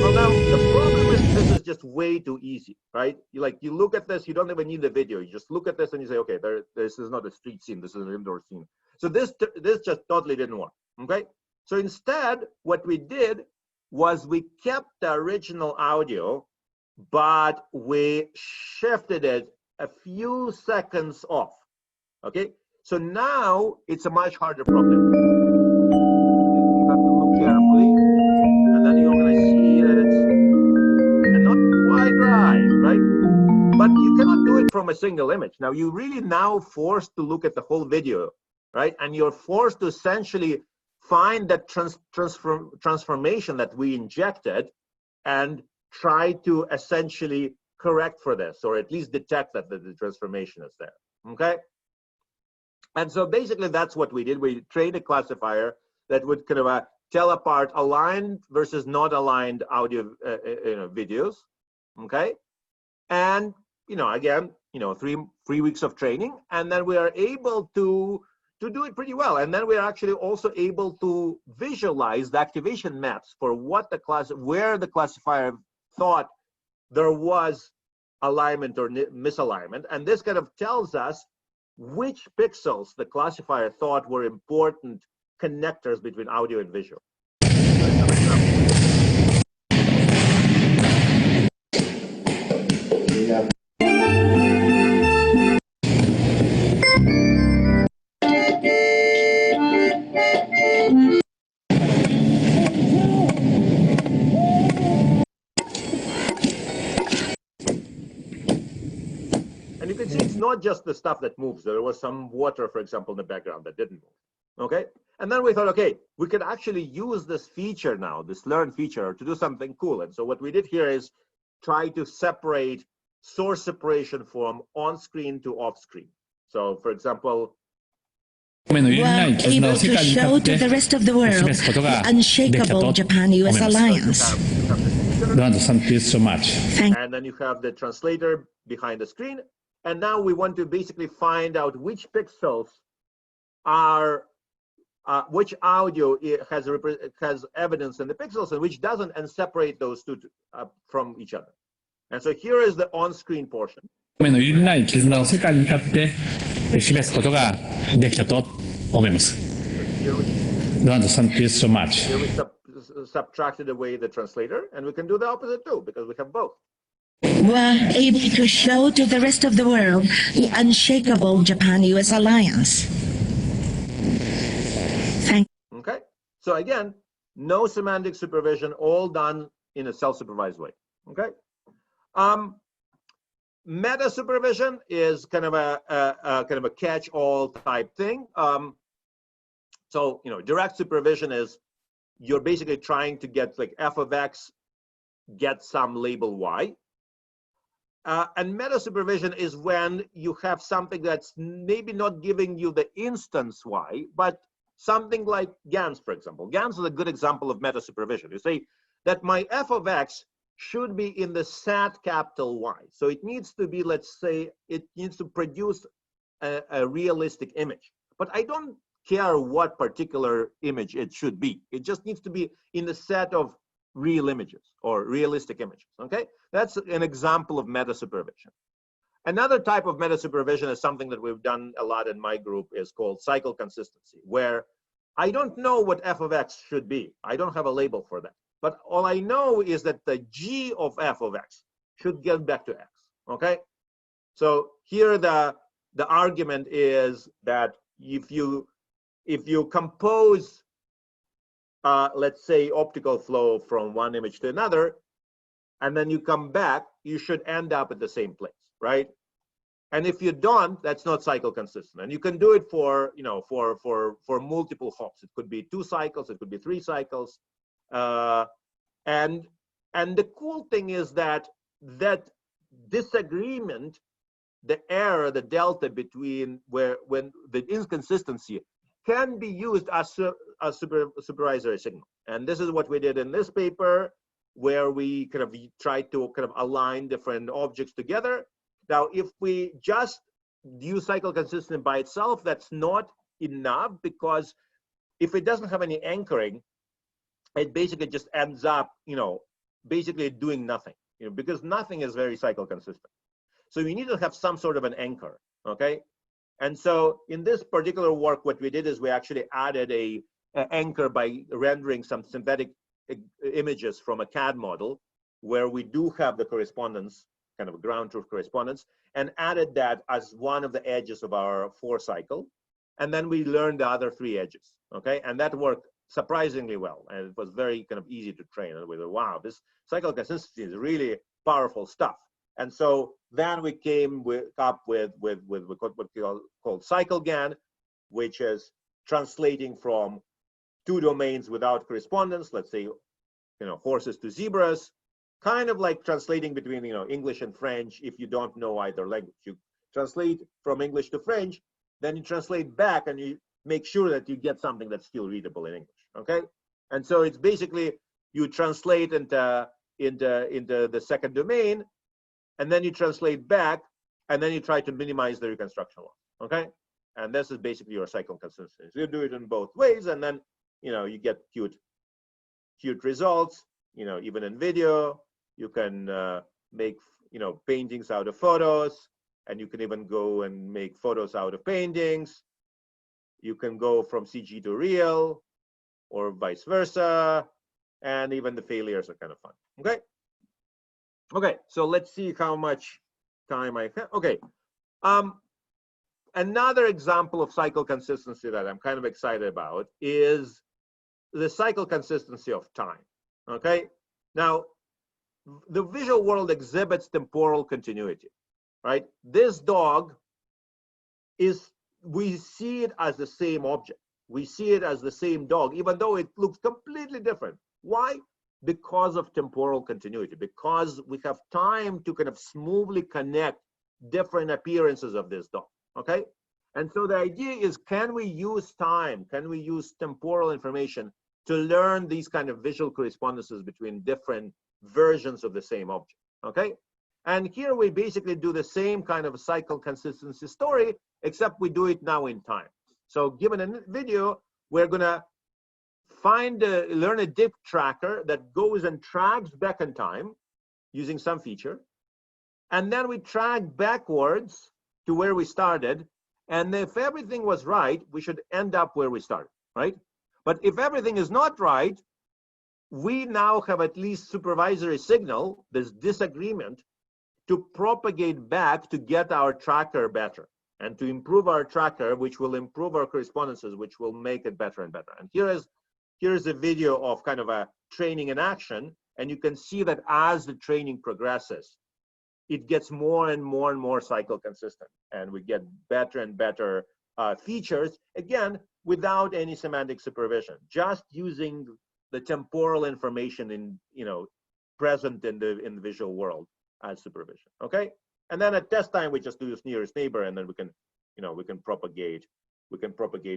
Well, now the problem is this is just way too easy, right? You look at this, you don't even need the video. You just look at this and you say, okay, this is not a street scene, this is an indoor scene. So this just totally didn't work. Okay, so instead, what we did was we kept the original audio, but we shifted it a few seconds off. Okay, so now it's a much harder problem. You have to look carefully, and then you're going to see that it's not quite right, right? But you cannot do it from a single image. Now you really now forced to look at the whole video, right? And you're forced to essentially find that transformation that we injected and try to essentially correct for this, or at least detect that the transformation is there. Okay, and so basically that's what we did. We trained a classifier that would kind of tell apart aligned versus not aligned audio videos. Okay, and again, 3 weeks of training, and then we are able to do it pretty well. And then we are actually also able to visualize the activation maps for what where the classifier thought there was alignment or misalignment. And this kind of tells us which pixels the classifier thought were important connectors between audio and visual. not just the stuff that moves. There was some water, for example, in the background that didn't move. Okay. And then we thought, okay, we could actually use this feature now, this learn feature, to do something cool. And so what we did here is try to separate source separation from on-screen to off-screen. So, for example, were able to show to the rest of the world the unshakable Japan-US alliance. Thank you so much. And then you have the translator behind the screen. And now we want to basically find out which pixels are, which audio has evidence in the pixels and which doesn't, and separate those two from each other. And so here is the on-screen portion. Here we so much. Here we subtracted away the translator, and we can do the opposite too, because we have both. Were able to show to the rest of the world the unshakable Japan-US alliance. Okay, so again, no semantic supervision, all done in a self-supervised way. Okay, meta supervision is kind of a catch-all type thing. So direct supervision is you're basically trying to get like f of x get some label y. And meta supervision is when you have something that's maybe not giving you the instance y, but something like GANs, for example. GANs is a good example of meta supervision. You say that my f of x should be in the set capital Y. So it needs to be, let's say, it needs to produce a realistic image. But I don't care what particular image it should be. It just needs to be in the set of real images or realistic images, okay? That's an example of meta supervision. Another type of meta supervision is something that we've done a lot in my group, is called cycle consistency, where I don't know what f of x should be. I don't have a label for that. But all I know is that the g of f of x should get back to x, okay? So here the argument is that if you compose, let's say, optical flow from one image to another, and then you come back, you should end up at the same place, right? And if you don't, that's not cycle consistent. And you can do it for, for multiple hops. It could be 2 cycles, it could be 3 cycles. And the cool thing is that disagreement, the error, the delta between when the inconsistency can be used as a supervisory signal. And this is what we did in this paper, where we kind of tried to kind of align different objects together. Now, if we just use cycle consistency by itself, that's not enough, because if it doesn't have any anchoring, it basically just ends up, basically doing nothing, because nothing is very cycle consistent. So you need to have some sort of an anchor, okay? And so in this particular work, what we did is we actually added an anchor by rendering some synthetic images from a CAD model, where we do have the correspondence, kind of a ground truth correspondence, and added that as one of the edges of our 4 cycle. And then we learned the other 3 edges, okay? And that worked surprisingly well, and it was very kind of easy to train. And we thought, wow, this cycle consistency is really powerful stuff. And so then we came up with what we call cycle GAN, which is translating from 2 domains without correspondence, let's say, horses to zebras, kind of like translating between, English and French. If you don't know either language, you translate from English to French, then you translate back and you make sure that you get something that's still readable in English, okay? And so it's basically, you translate into the second domain, and then you translate back, and then you try to minimize the reconstruction loss, okay? And this is basically your cycle consistency. So you do it in both ways, and then, you get cute results. Even in video, you can make, paintings out of photos, and you can even go and make photos out of paintings. You can go from CG to real, or vice versa, and even the failures are kind of fun, okay? Okay, so let's see how much time I have. Okay, another example of cycle consistency that I'm kind of excited about is the cycle consistency of time, okay? Now, the visual world exhibits temporal continuity, right? This dog is we see it as the same object. We see it as the same dog, even though it looks completely different. Why? Because of temporal continuity, because we have time to kind of smoothly connect different appearances of this dog, okay? And so the idea is, can we use time, can we use temporal information to learn these kind of visual correspondences between different versions of the same object, okay? And here we basically do the same kind of cycle consistency story, except we do it now in time. So given a video, we're gonna learn a dip tracker that goes and tracks back in time using some feature. And then we track backwards to where we started. And if everything was right, we should end up where we started, right? But if everything is not right, we now have at least supervisory signal, this disagreement, to propagate back to get our tracker better and to improve our tracker, which will improve our correspondences, which will make it better and better. And here's a video of kind of a training in action. And you can see that as the training progresses, it gets more and more and more cycle consistent, and we get better and better features, again, without any semantic supervision, just using the temporal information in, present in the visual world as supervision, okay? And then at test time, we just do this nearest neighbor, and then we can, we can propagate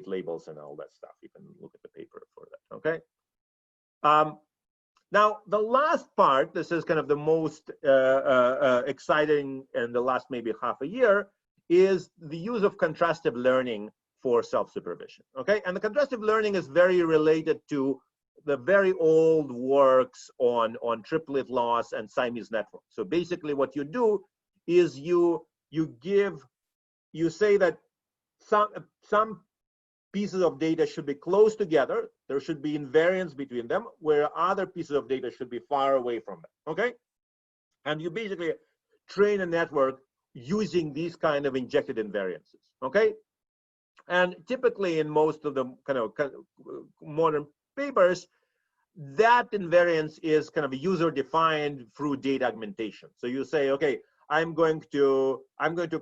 labels and all that stuff. You can look at the paper for that, okay? Now, the last part, this is kind of the most exciting in the last maybe half a year, is the use of contrastive learning for self-supervision, okay? And the contrastive learning is very related to the very old works on triplet loss and Siamese networks. So basically what you do is you say that some pieces of data should be close together. There should be invariance between them, where other pieces of data should be far away from them, okay? And you basically train a network using these kind of injected invariances, okay? And typically in most of the kind of modern papers, that invariance is kind of user-defined through data augmentation. So you say, okay, I'm going to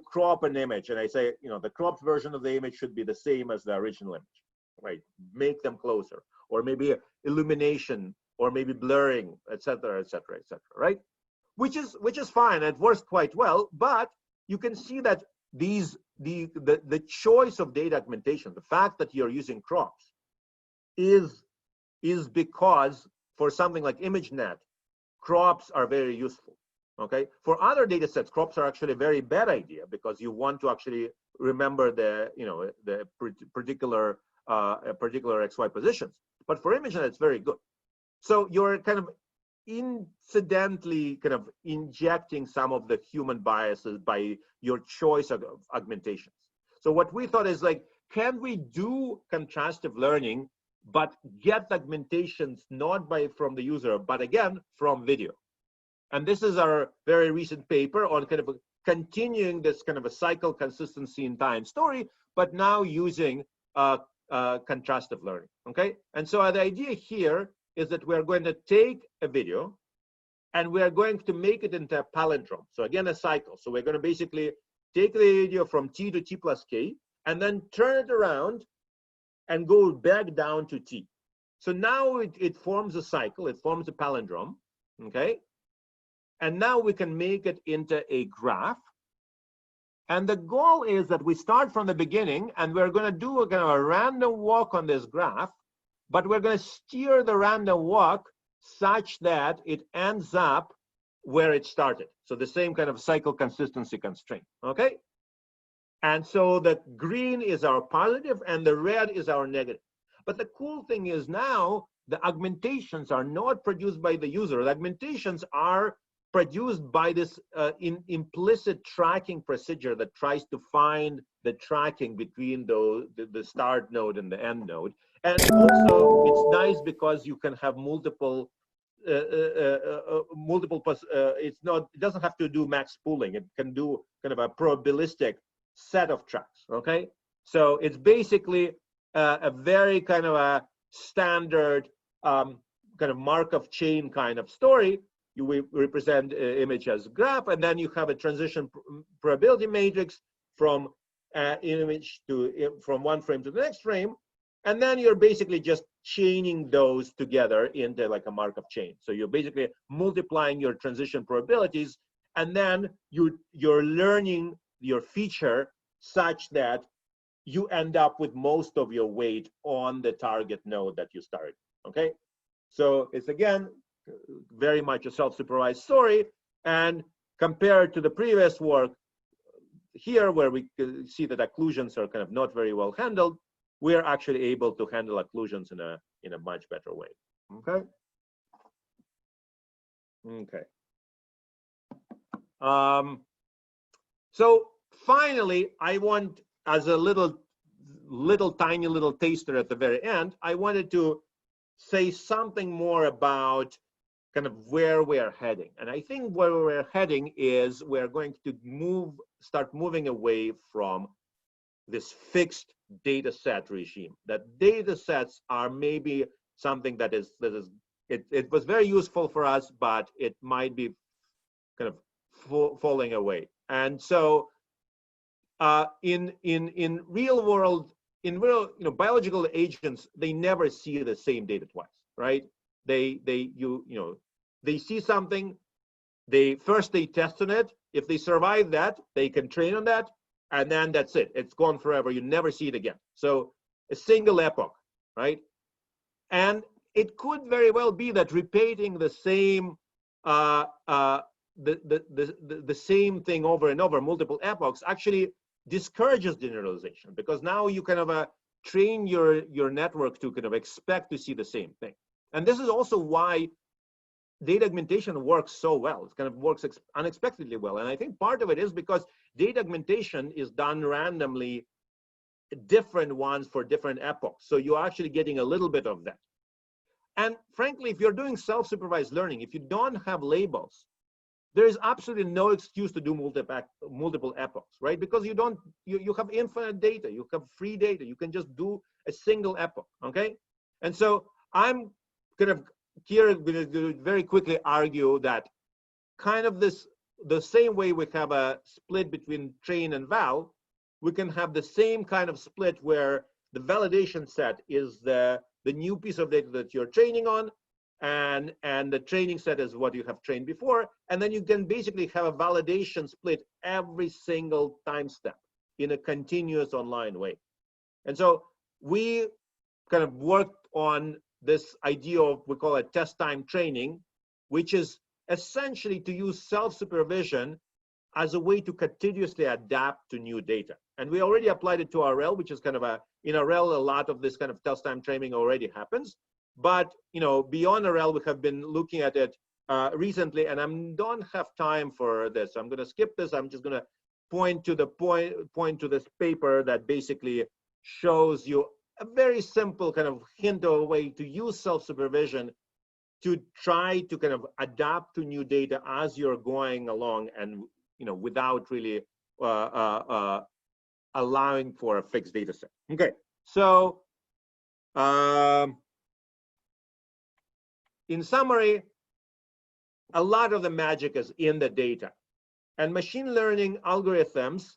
crop an image, and I say, the cropped version of the image should be the same as the original image, right? Make them closer, or maybe illumination, or maybe blurring, etc., etc., etc., right? Which is fine. It works quite well, but you can see that the choice of data augmentation, the fact that you're using crops, is because for something like ImageNet, crops are very useful. Okay, for other data sets, crops are actually a very bad idea, because you want to actually remember the particular XY positions. But for ImageNet, it's very good. So you're kind of incidentally kind of injecting some of the human biases by your choice of augmentations. So what we thought is, like, can we do contrastive learning, but get augmentations not from the user, but again from video? And this is our very recent paper on kind of continuing this kind of a cycle consistency in time story, but now using contrastive learning, okay? And so the idea here is that we're going to take a video and we are going to make it into a palindrome. So again, a cycle. So we're going to basically take the video from T to T plus K, and then turn it around and go back down to T. So now it forms a cycle, it forms a palindrome, okay? And now we can make it into a graph. And the goal is that we start from the beginning, and we're going to do a kind of a random walk on this graph, but we're going to steer the random walk such that it ends up where it started. So the same kind of cycle consistency constraint, okay? And so the green is our positive and the red is our negative. But the cool thing is now the augmentations are not produced by the user. The augmentations are produced by this implicit tracking procedure that tries to find the tracking between the start node and the end node. And also it's nice because you can have multiple it doesn't have to do max pooling. It can do kind of a probabilistic set of tracks, okay? So it's basically a very kind of a standard kind of Markov chain kind of story. You represent image as graph, and then you have a transition probability matrix from image from one frame to the next frame, and then you're basically just chaining those together into like a Markov chain. So you're basically multiplying your transition probabilities, and then you're learning your feature such that you end up with most of your weight on the target node that you started. Okay, so it's again very much a self-supervised story, and compared to the previous work here, where we see that occlusions are kind of not very well handled, we are actually able to handle occlusions in a much better way. Okay. Okay. So finally, I want, as a tiny little taster at the very end, I wanted to say something more about kind of where we're heading. And I think where we're heading is we're going to start moving away from this fixed data set regime. That data sets are maybe something that it was very useful for us, but it might be kind of falling away. And so in real world, biological agents, they never see the same data twice, right? They see something, they test on it. If they survive that, they can train on that, and then that's it. It's gone forever. You never see it again. So a single epoch, right? And it could very well be that repeating the same the same thing over and over, multiple epochs, actually discourages generalization, because now you kind of train your network to kind of expect to see the same thing. And this is also why data augmentation works so well. It kind of works unexpectedly well. And I think part of it is because data augmentation is done randomly, different ones for different epochs. So you're actually getting a little bit of that. And frankly, if you're doing self-supervised learning, if you don't have labels, there is absolutely no excuse to do multiple epochs, right? Because you have infinite data, you have free data, you can just do a single epoch, okay? And so I'm kind of here going to very quickly argue that kind of the same way we have a split between train and val, we can have the same kind of split where the validation set is the new piece of data that you're training on, and the training set is what you have trained before, and then you can basically have a validation split every single time step in a continuous online way. And so we kind of worked on this idea of, we call it test time training, which is essentially to use self-supervision as a way to continuously adapt to new data. And we already applied it to RL, which is kind of in RL, a lot of this kind of test time training already happens. But beyond RL, we have been looking at it recently, and I don't have time for this. I'm going to skip this. I'm just going to point to this paper that basically shows you a very simple kind of hint of a way to use self-supervision to try to kind of adapt to new data as you're going along, and without really allowing for a fixed data set. Okay, so in summary, a lot of the magic is in the data, and machine learning algorithms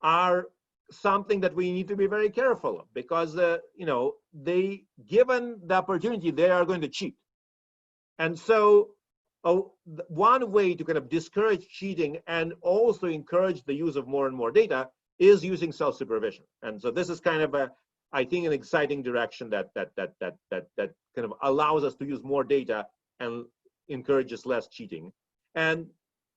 are something that we need to be very careful of, because they, given the opportunity, they are going to cheat. And so one way to kind of discourage cheating and also encourage the use of more and more data is using self-supervision. And so this is kind of I think an exciting direction that kind of allows us to use more data and encourages less cheating. And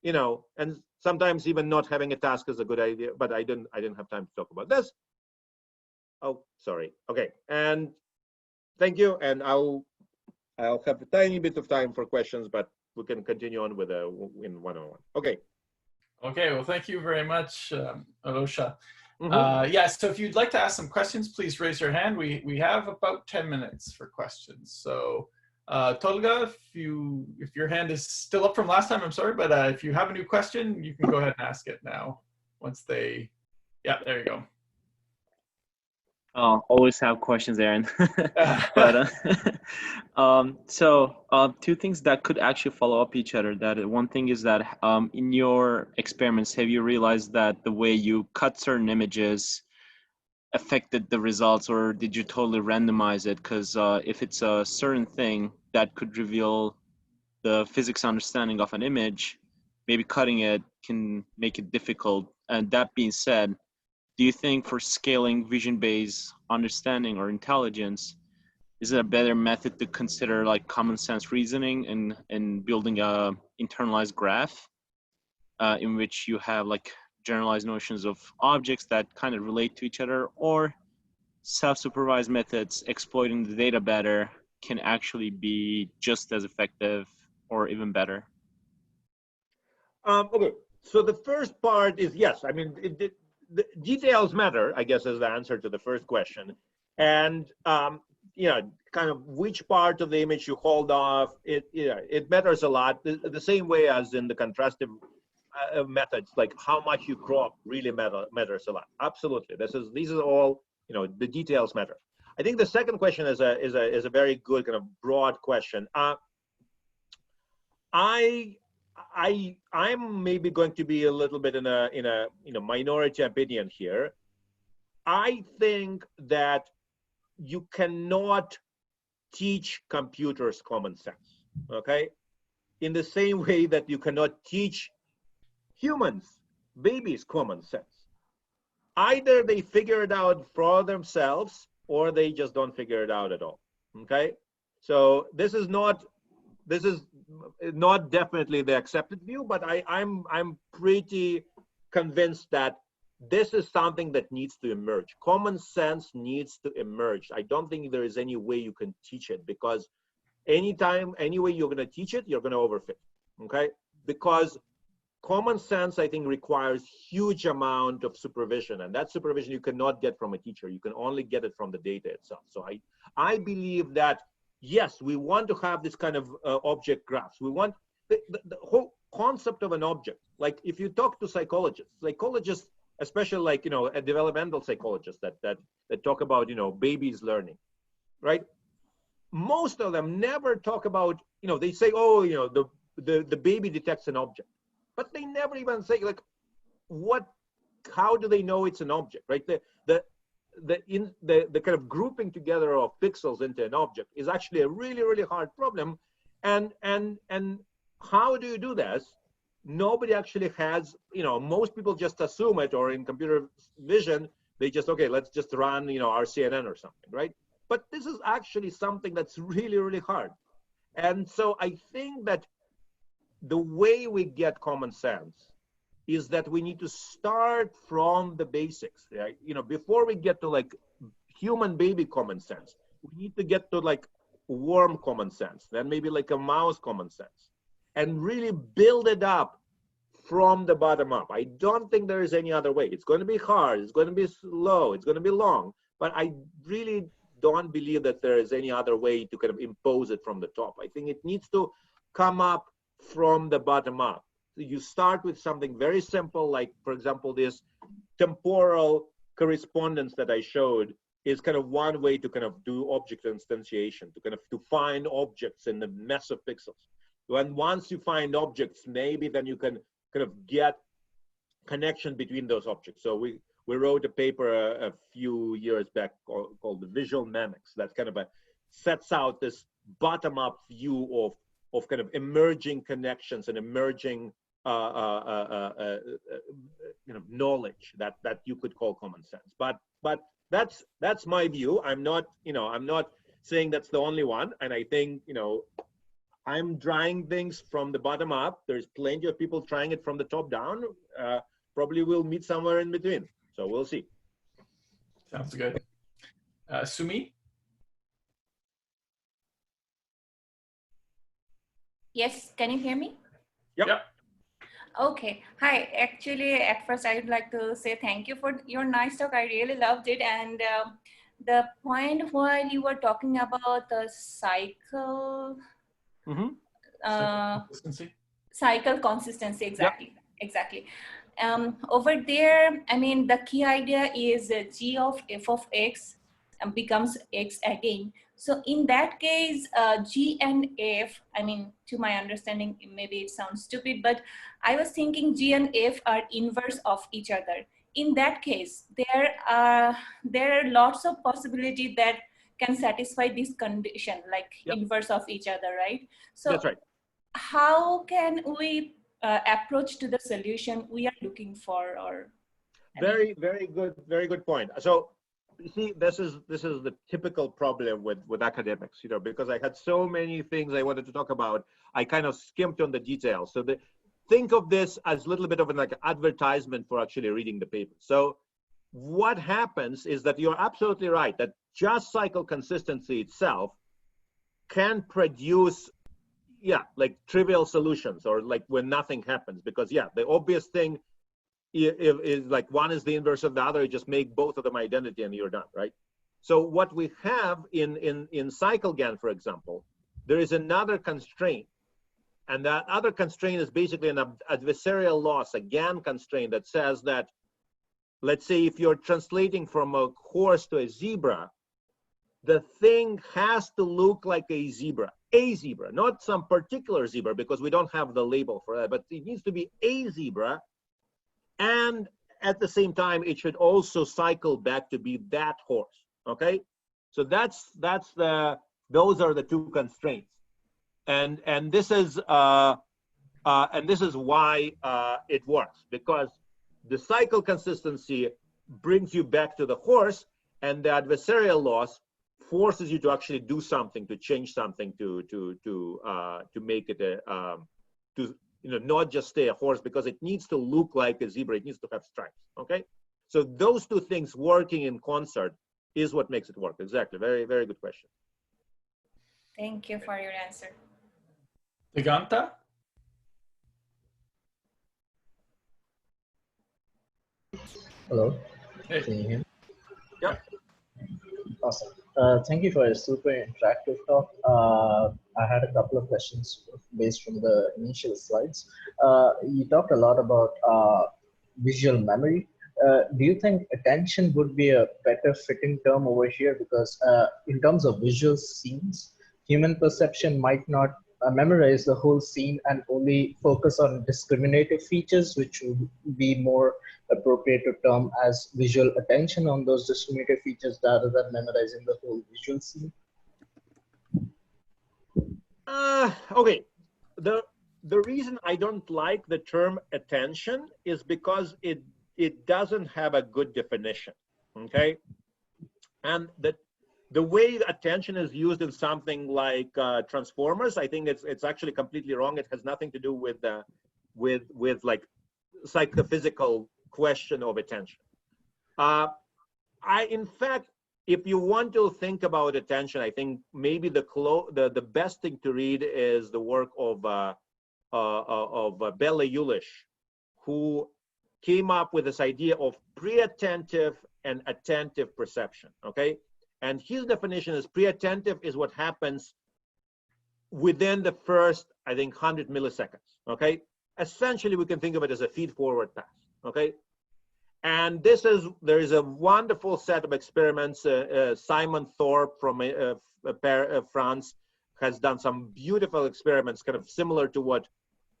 and sometimes even not having a task is a good idea, but I didn't have time to talk about this. Oh, sorry. Okay, and thank you. And I'll have a tiny bit of time for questions, but we can continue on with in one-on-one. Okay. Okay. Well, thank you very much, Alosha. Yeah. So if you'd like to ask some questions, please raise your hand. We have about 10 minutes for questions. So. Tolga, if your hand is still up from last time, I'm sorry, but if you have a new question, you can go ahead and ask it now. Yeah, there you go. Always have questions, Aaron. But two things that could actually follow up each other. That one thing is that in your experiments, have you realized that the way you cut certain images affected the results, or did you totally randomize it? Because if it's a certain thing that could reveal the physics understanding of an image, maybe cutting it can make it difficult. And that being said, do you think for scaling vision-based understanding or intelligence, is it a better method to consider like common sense reasoning and building a internalized graph in which you have like generalized notions of objects that kind of relate to each other, or self-supervised methods exploiting the data better can actually be just as effective or even better? Okay, so the first part is yes. I mean, the details matter, I guess, is the answer to the first question. And kind of which part of the image you hold off, it matters a lot. The same way as in the contrastive methods, like how much you crop really matters a lot. Absolutely, these are all, the details matter. I think the second question is a very good kind of broad question. I'm maybe going to be a little bit in a minority opinion here. I think that you cannot teach computers common sense, okay? In the same way that you cannot teach humans, babies, common sense. Either they figure it out for themselves or they just don't figure it out at all, okay? So this is not definitely the accepted view, but I'm pretty convinced that this is something that needs to emerge. Common sense needs to emerge. I don't think there is any way you can teach it, because any way you're going to teach it, you're going to overfit, okay? Because common sense, I think, requires huge amount of supervision, and that supervision you cannot get from a teacher. You can only get it from the data itself. So I believe that, yes, we want to have this kind of object graphs. We want the whole concept of an object. Like if you talk to psychologists, especially like, a developmental psychologist that talk about, babies learning, right? Most of them never talk about, they say, oh, the baby detects an object, but they never even say like, how do they know it's an object, right? The kind of grouping together of pixels into an object is actually a really, really hard problem. And how do you do this? Nobody actually has, most people just assume it, or in computer vision, they just, okay, let's just run, our CNN or something, right? But this is actually something that's really, really hard. And so I think that the way we get common sense is that we need to start from the basics, right? Before we get to like human baby common sense, we need to get to like worm common sense, then maybe like a mouse common sense, and really build it up from the bottom up. I don't think there is any other way. It's going to be hard, it's going to be slow, it's going to be long, but I really don't believe that there is any other way to kind of impose it from the top. I think it needs to come up from the bottom up. You start with something very simple, like, for example, this temporal correspondence that I showed is kind of one way to kind of do object instantiation, to find objects in the mess of pixels. When once you find objects, maybe then you can kind of get connection between those objects. So we wrote a paper a few years back called the Visual Mimics that kind of sets out this bottom-up view of kind of emerging connections and emerging knowledge that you could call common sense. But that's my view. I'm not saying that's the only one. And I think I'm trying things from the bottom up. There's plenty of people trying it from the top down. Probably we'll meet somewhere in between. So we'll see. Sounds good. Sumi? Yes, can you hear me? Yep. Okay. Hi. Actually, at first, I would like to say thank you for your nice talk. I really loved it. And the point while you were talking about the cycle, cycle consistency, exactly. Yep. Exactly. Over there, I mean, the key idea is g of f of x becomes X again. So in that case, G and F, I mean, to my understanding, maybe it sounds stupid, but I was thinking G and F are inverse of each other. In that case, there are lots of possibility that can satisfy this condition, like inverse of each other, right? So that's right. How can we approach to the solution we are looking for? Or very good point. So you see, this is the typical problem with academics, you know, because I had so many things I wanted to talk about, I kind of skimped on the details. So think of this as a little bit of an advertisement for actually reading the paper. So what happens is that you're absolutely right that just cycle consistency itself can produce like trivial solutions, or like when nothing happens, because the obvious thing is like one is the inverse of the other. You just make both of them identity and you're done, right? So what we have in CycleGAN, for example, there is another constraint, and that other constraint is basically an adversarial loss, a GAN constraint that says that, let's say if you're translating from a horse to a zebra, the thing has to look like a zebra, not some particular zebra, because we don't have the label for that, but it needs to be a zebra. And at the same time, it should also cycle back to be that horse. Okay, so those are the two constraints, and this is why it works, because the cycle consistency brings you back to the horse, and the adversarial loss forces you to actually do something, to change something, to make it not just stay a horse, because it needs to look like a zebra. It needs to have stripes. Okay, so those two things working in concert is what makes it work. Exactly. Very, very good question. Thank you for your answer. Diganta? Hello. Hey. Can you hear me? Yeah. Awesome. Thank you for a super interactive talk. I had a couple of questions based from the initial slides. You talked a lot about visual memory. Do you think attention would be a better fitting term over here? Because in terms of visual scenes, human perception might not memorize the whole scene and only focus on discriminative features, which would be more appropriate to term as visual attention on those discriminative features rather than memorizing the whole visual scene. Okay, the reason I don't like the term attention is because it doesn't have a good definition. Okay, and the way attention is used in something like transformers, I think it's actually completely wrong. It has nothing to do with like psychophysical question of attention. In fact, if you want to think about attention, I think maybe the best thing to read is the work of Bella Yulish, who came up with this idea of pre-attentive and attentive perception. Okay. And his definition is pre-attentive is what happens within the first, I think, 100 milliseconds, okay? Essentially, we can think of it as a feed-forward pass, okay? And there is a wonderful set of experiments. Simon Thorpe from France has done some beautiful experiments, kind of similar to what,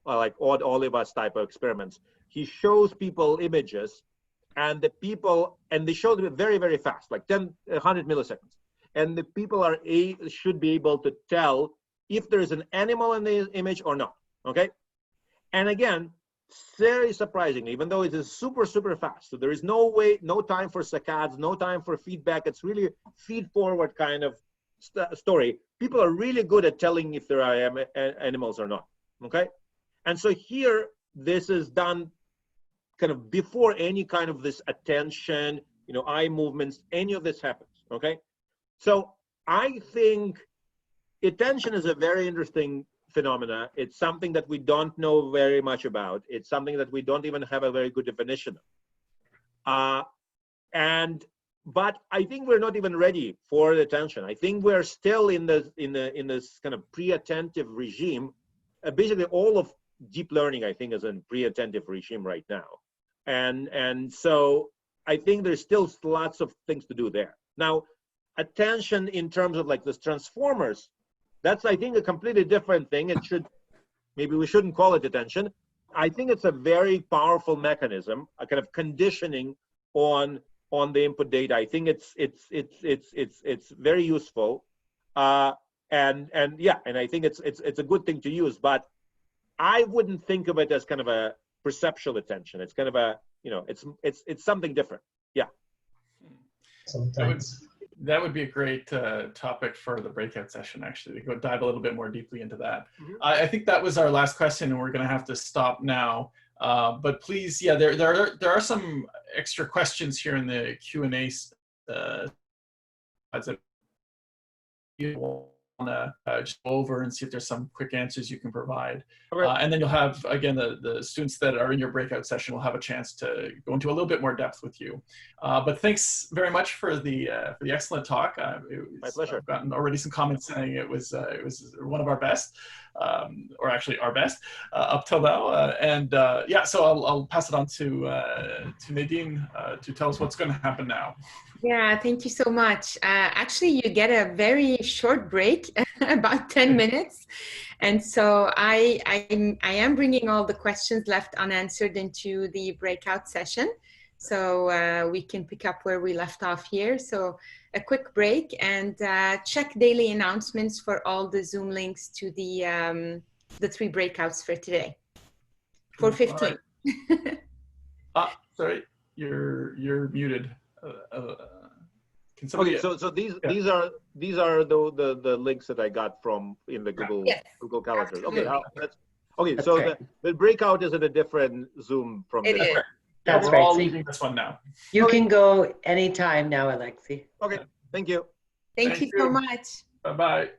like Odd Oliver's type of experiments. He shows people images, and they show them very, very fast, like 100 milliseconds. And the people should be able to tell if there is an animal in the image or not, okay? And again, very surprisingly, even though it is super, super fast, so there is no time for saccades, no time for feedback. It's really feed-forward kind of story. People are really good at telling if there are animals or not, okay? And so here, this is done kind of before any kind of this attention, eye movements, any of this happens, okay? So I think attention is a very interesting phenomena. It's something that we don't know very much about. It's something that we don't even have a very good definition of. But I think we're not even ready for attention. I think we're still in this kind of pre-attentive regime. Basically, all of deep learning, I think, is in pre-attentive regime right now. And so I think there's still lots of things to do there. Now, attention in terms of like this transformers, that's, I think, a completely different thing. It should, maybe we shouldn't call it attention. I think it's a very powerful mechanism, a kind of conditioning on the input data. I think it's very useful, and I think it's a good thing to use. But I wouldn't think of it as kind of a perceptual attention. It's kind of a, you know, it's something different. Yeah. Sometimes. That would be a great topic for the breakout session, actually, to go dive a little bit more deeply into that. I think that was our last question, and we're going to have to stop now. But please, yeah, there are some extra questions here in the Q&A that you want to just go over and see if there's some quick answers you can provide. And then you'll have, again, the students that are in your breakout session will have a chance to go into a little bit more depth with you. But thanks very much for the excellent talk. My pleasure. I've gotten already some comments saying it was one of our best, or actually our best up till now. Yeah, so I'll pass it on to Nadine to tell us what's going to happen now. Yeah, thank you so much. Actually, you get a very short break, about 10 minutes. And so I am bringing all the questions left unanswered into the breakout session. So we can pick up where we left off here. So a quick break, and check daily announcements for all the Zoom links to the 3 breakouts for today. 4:15. Right. Sorry, you're muted. Can somebody? Okay, so these are the links that I got from in the Google Google Calendar. Okay, That's so right. the breakout is in a different Zoom from It this. is. That's we're right. all So leaving this one now. you can go anytime now, Alexei. Okay, thank you. Thank you so much. Bye-bye.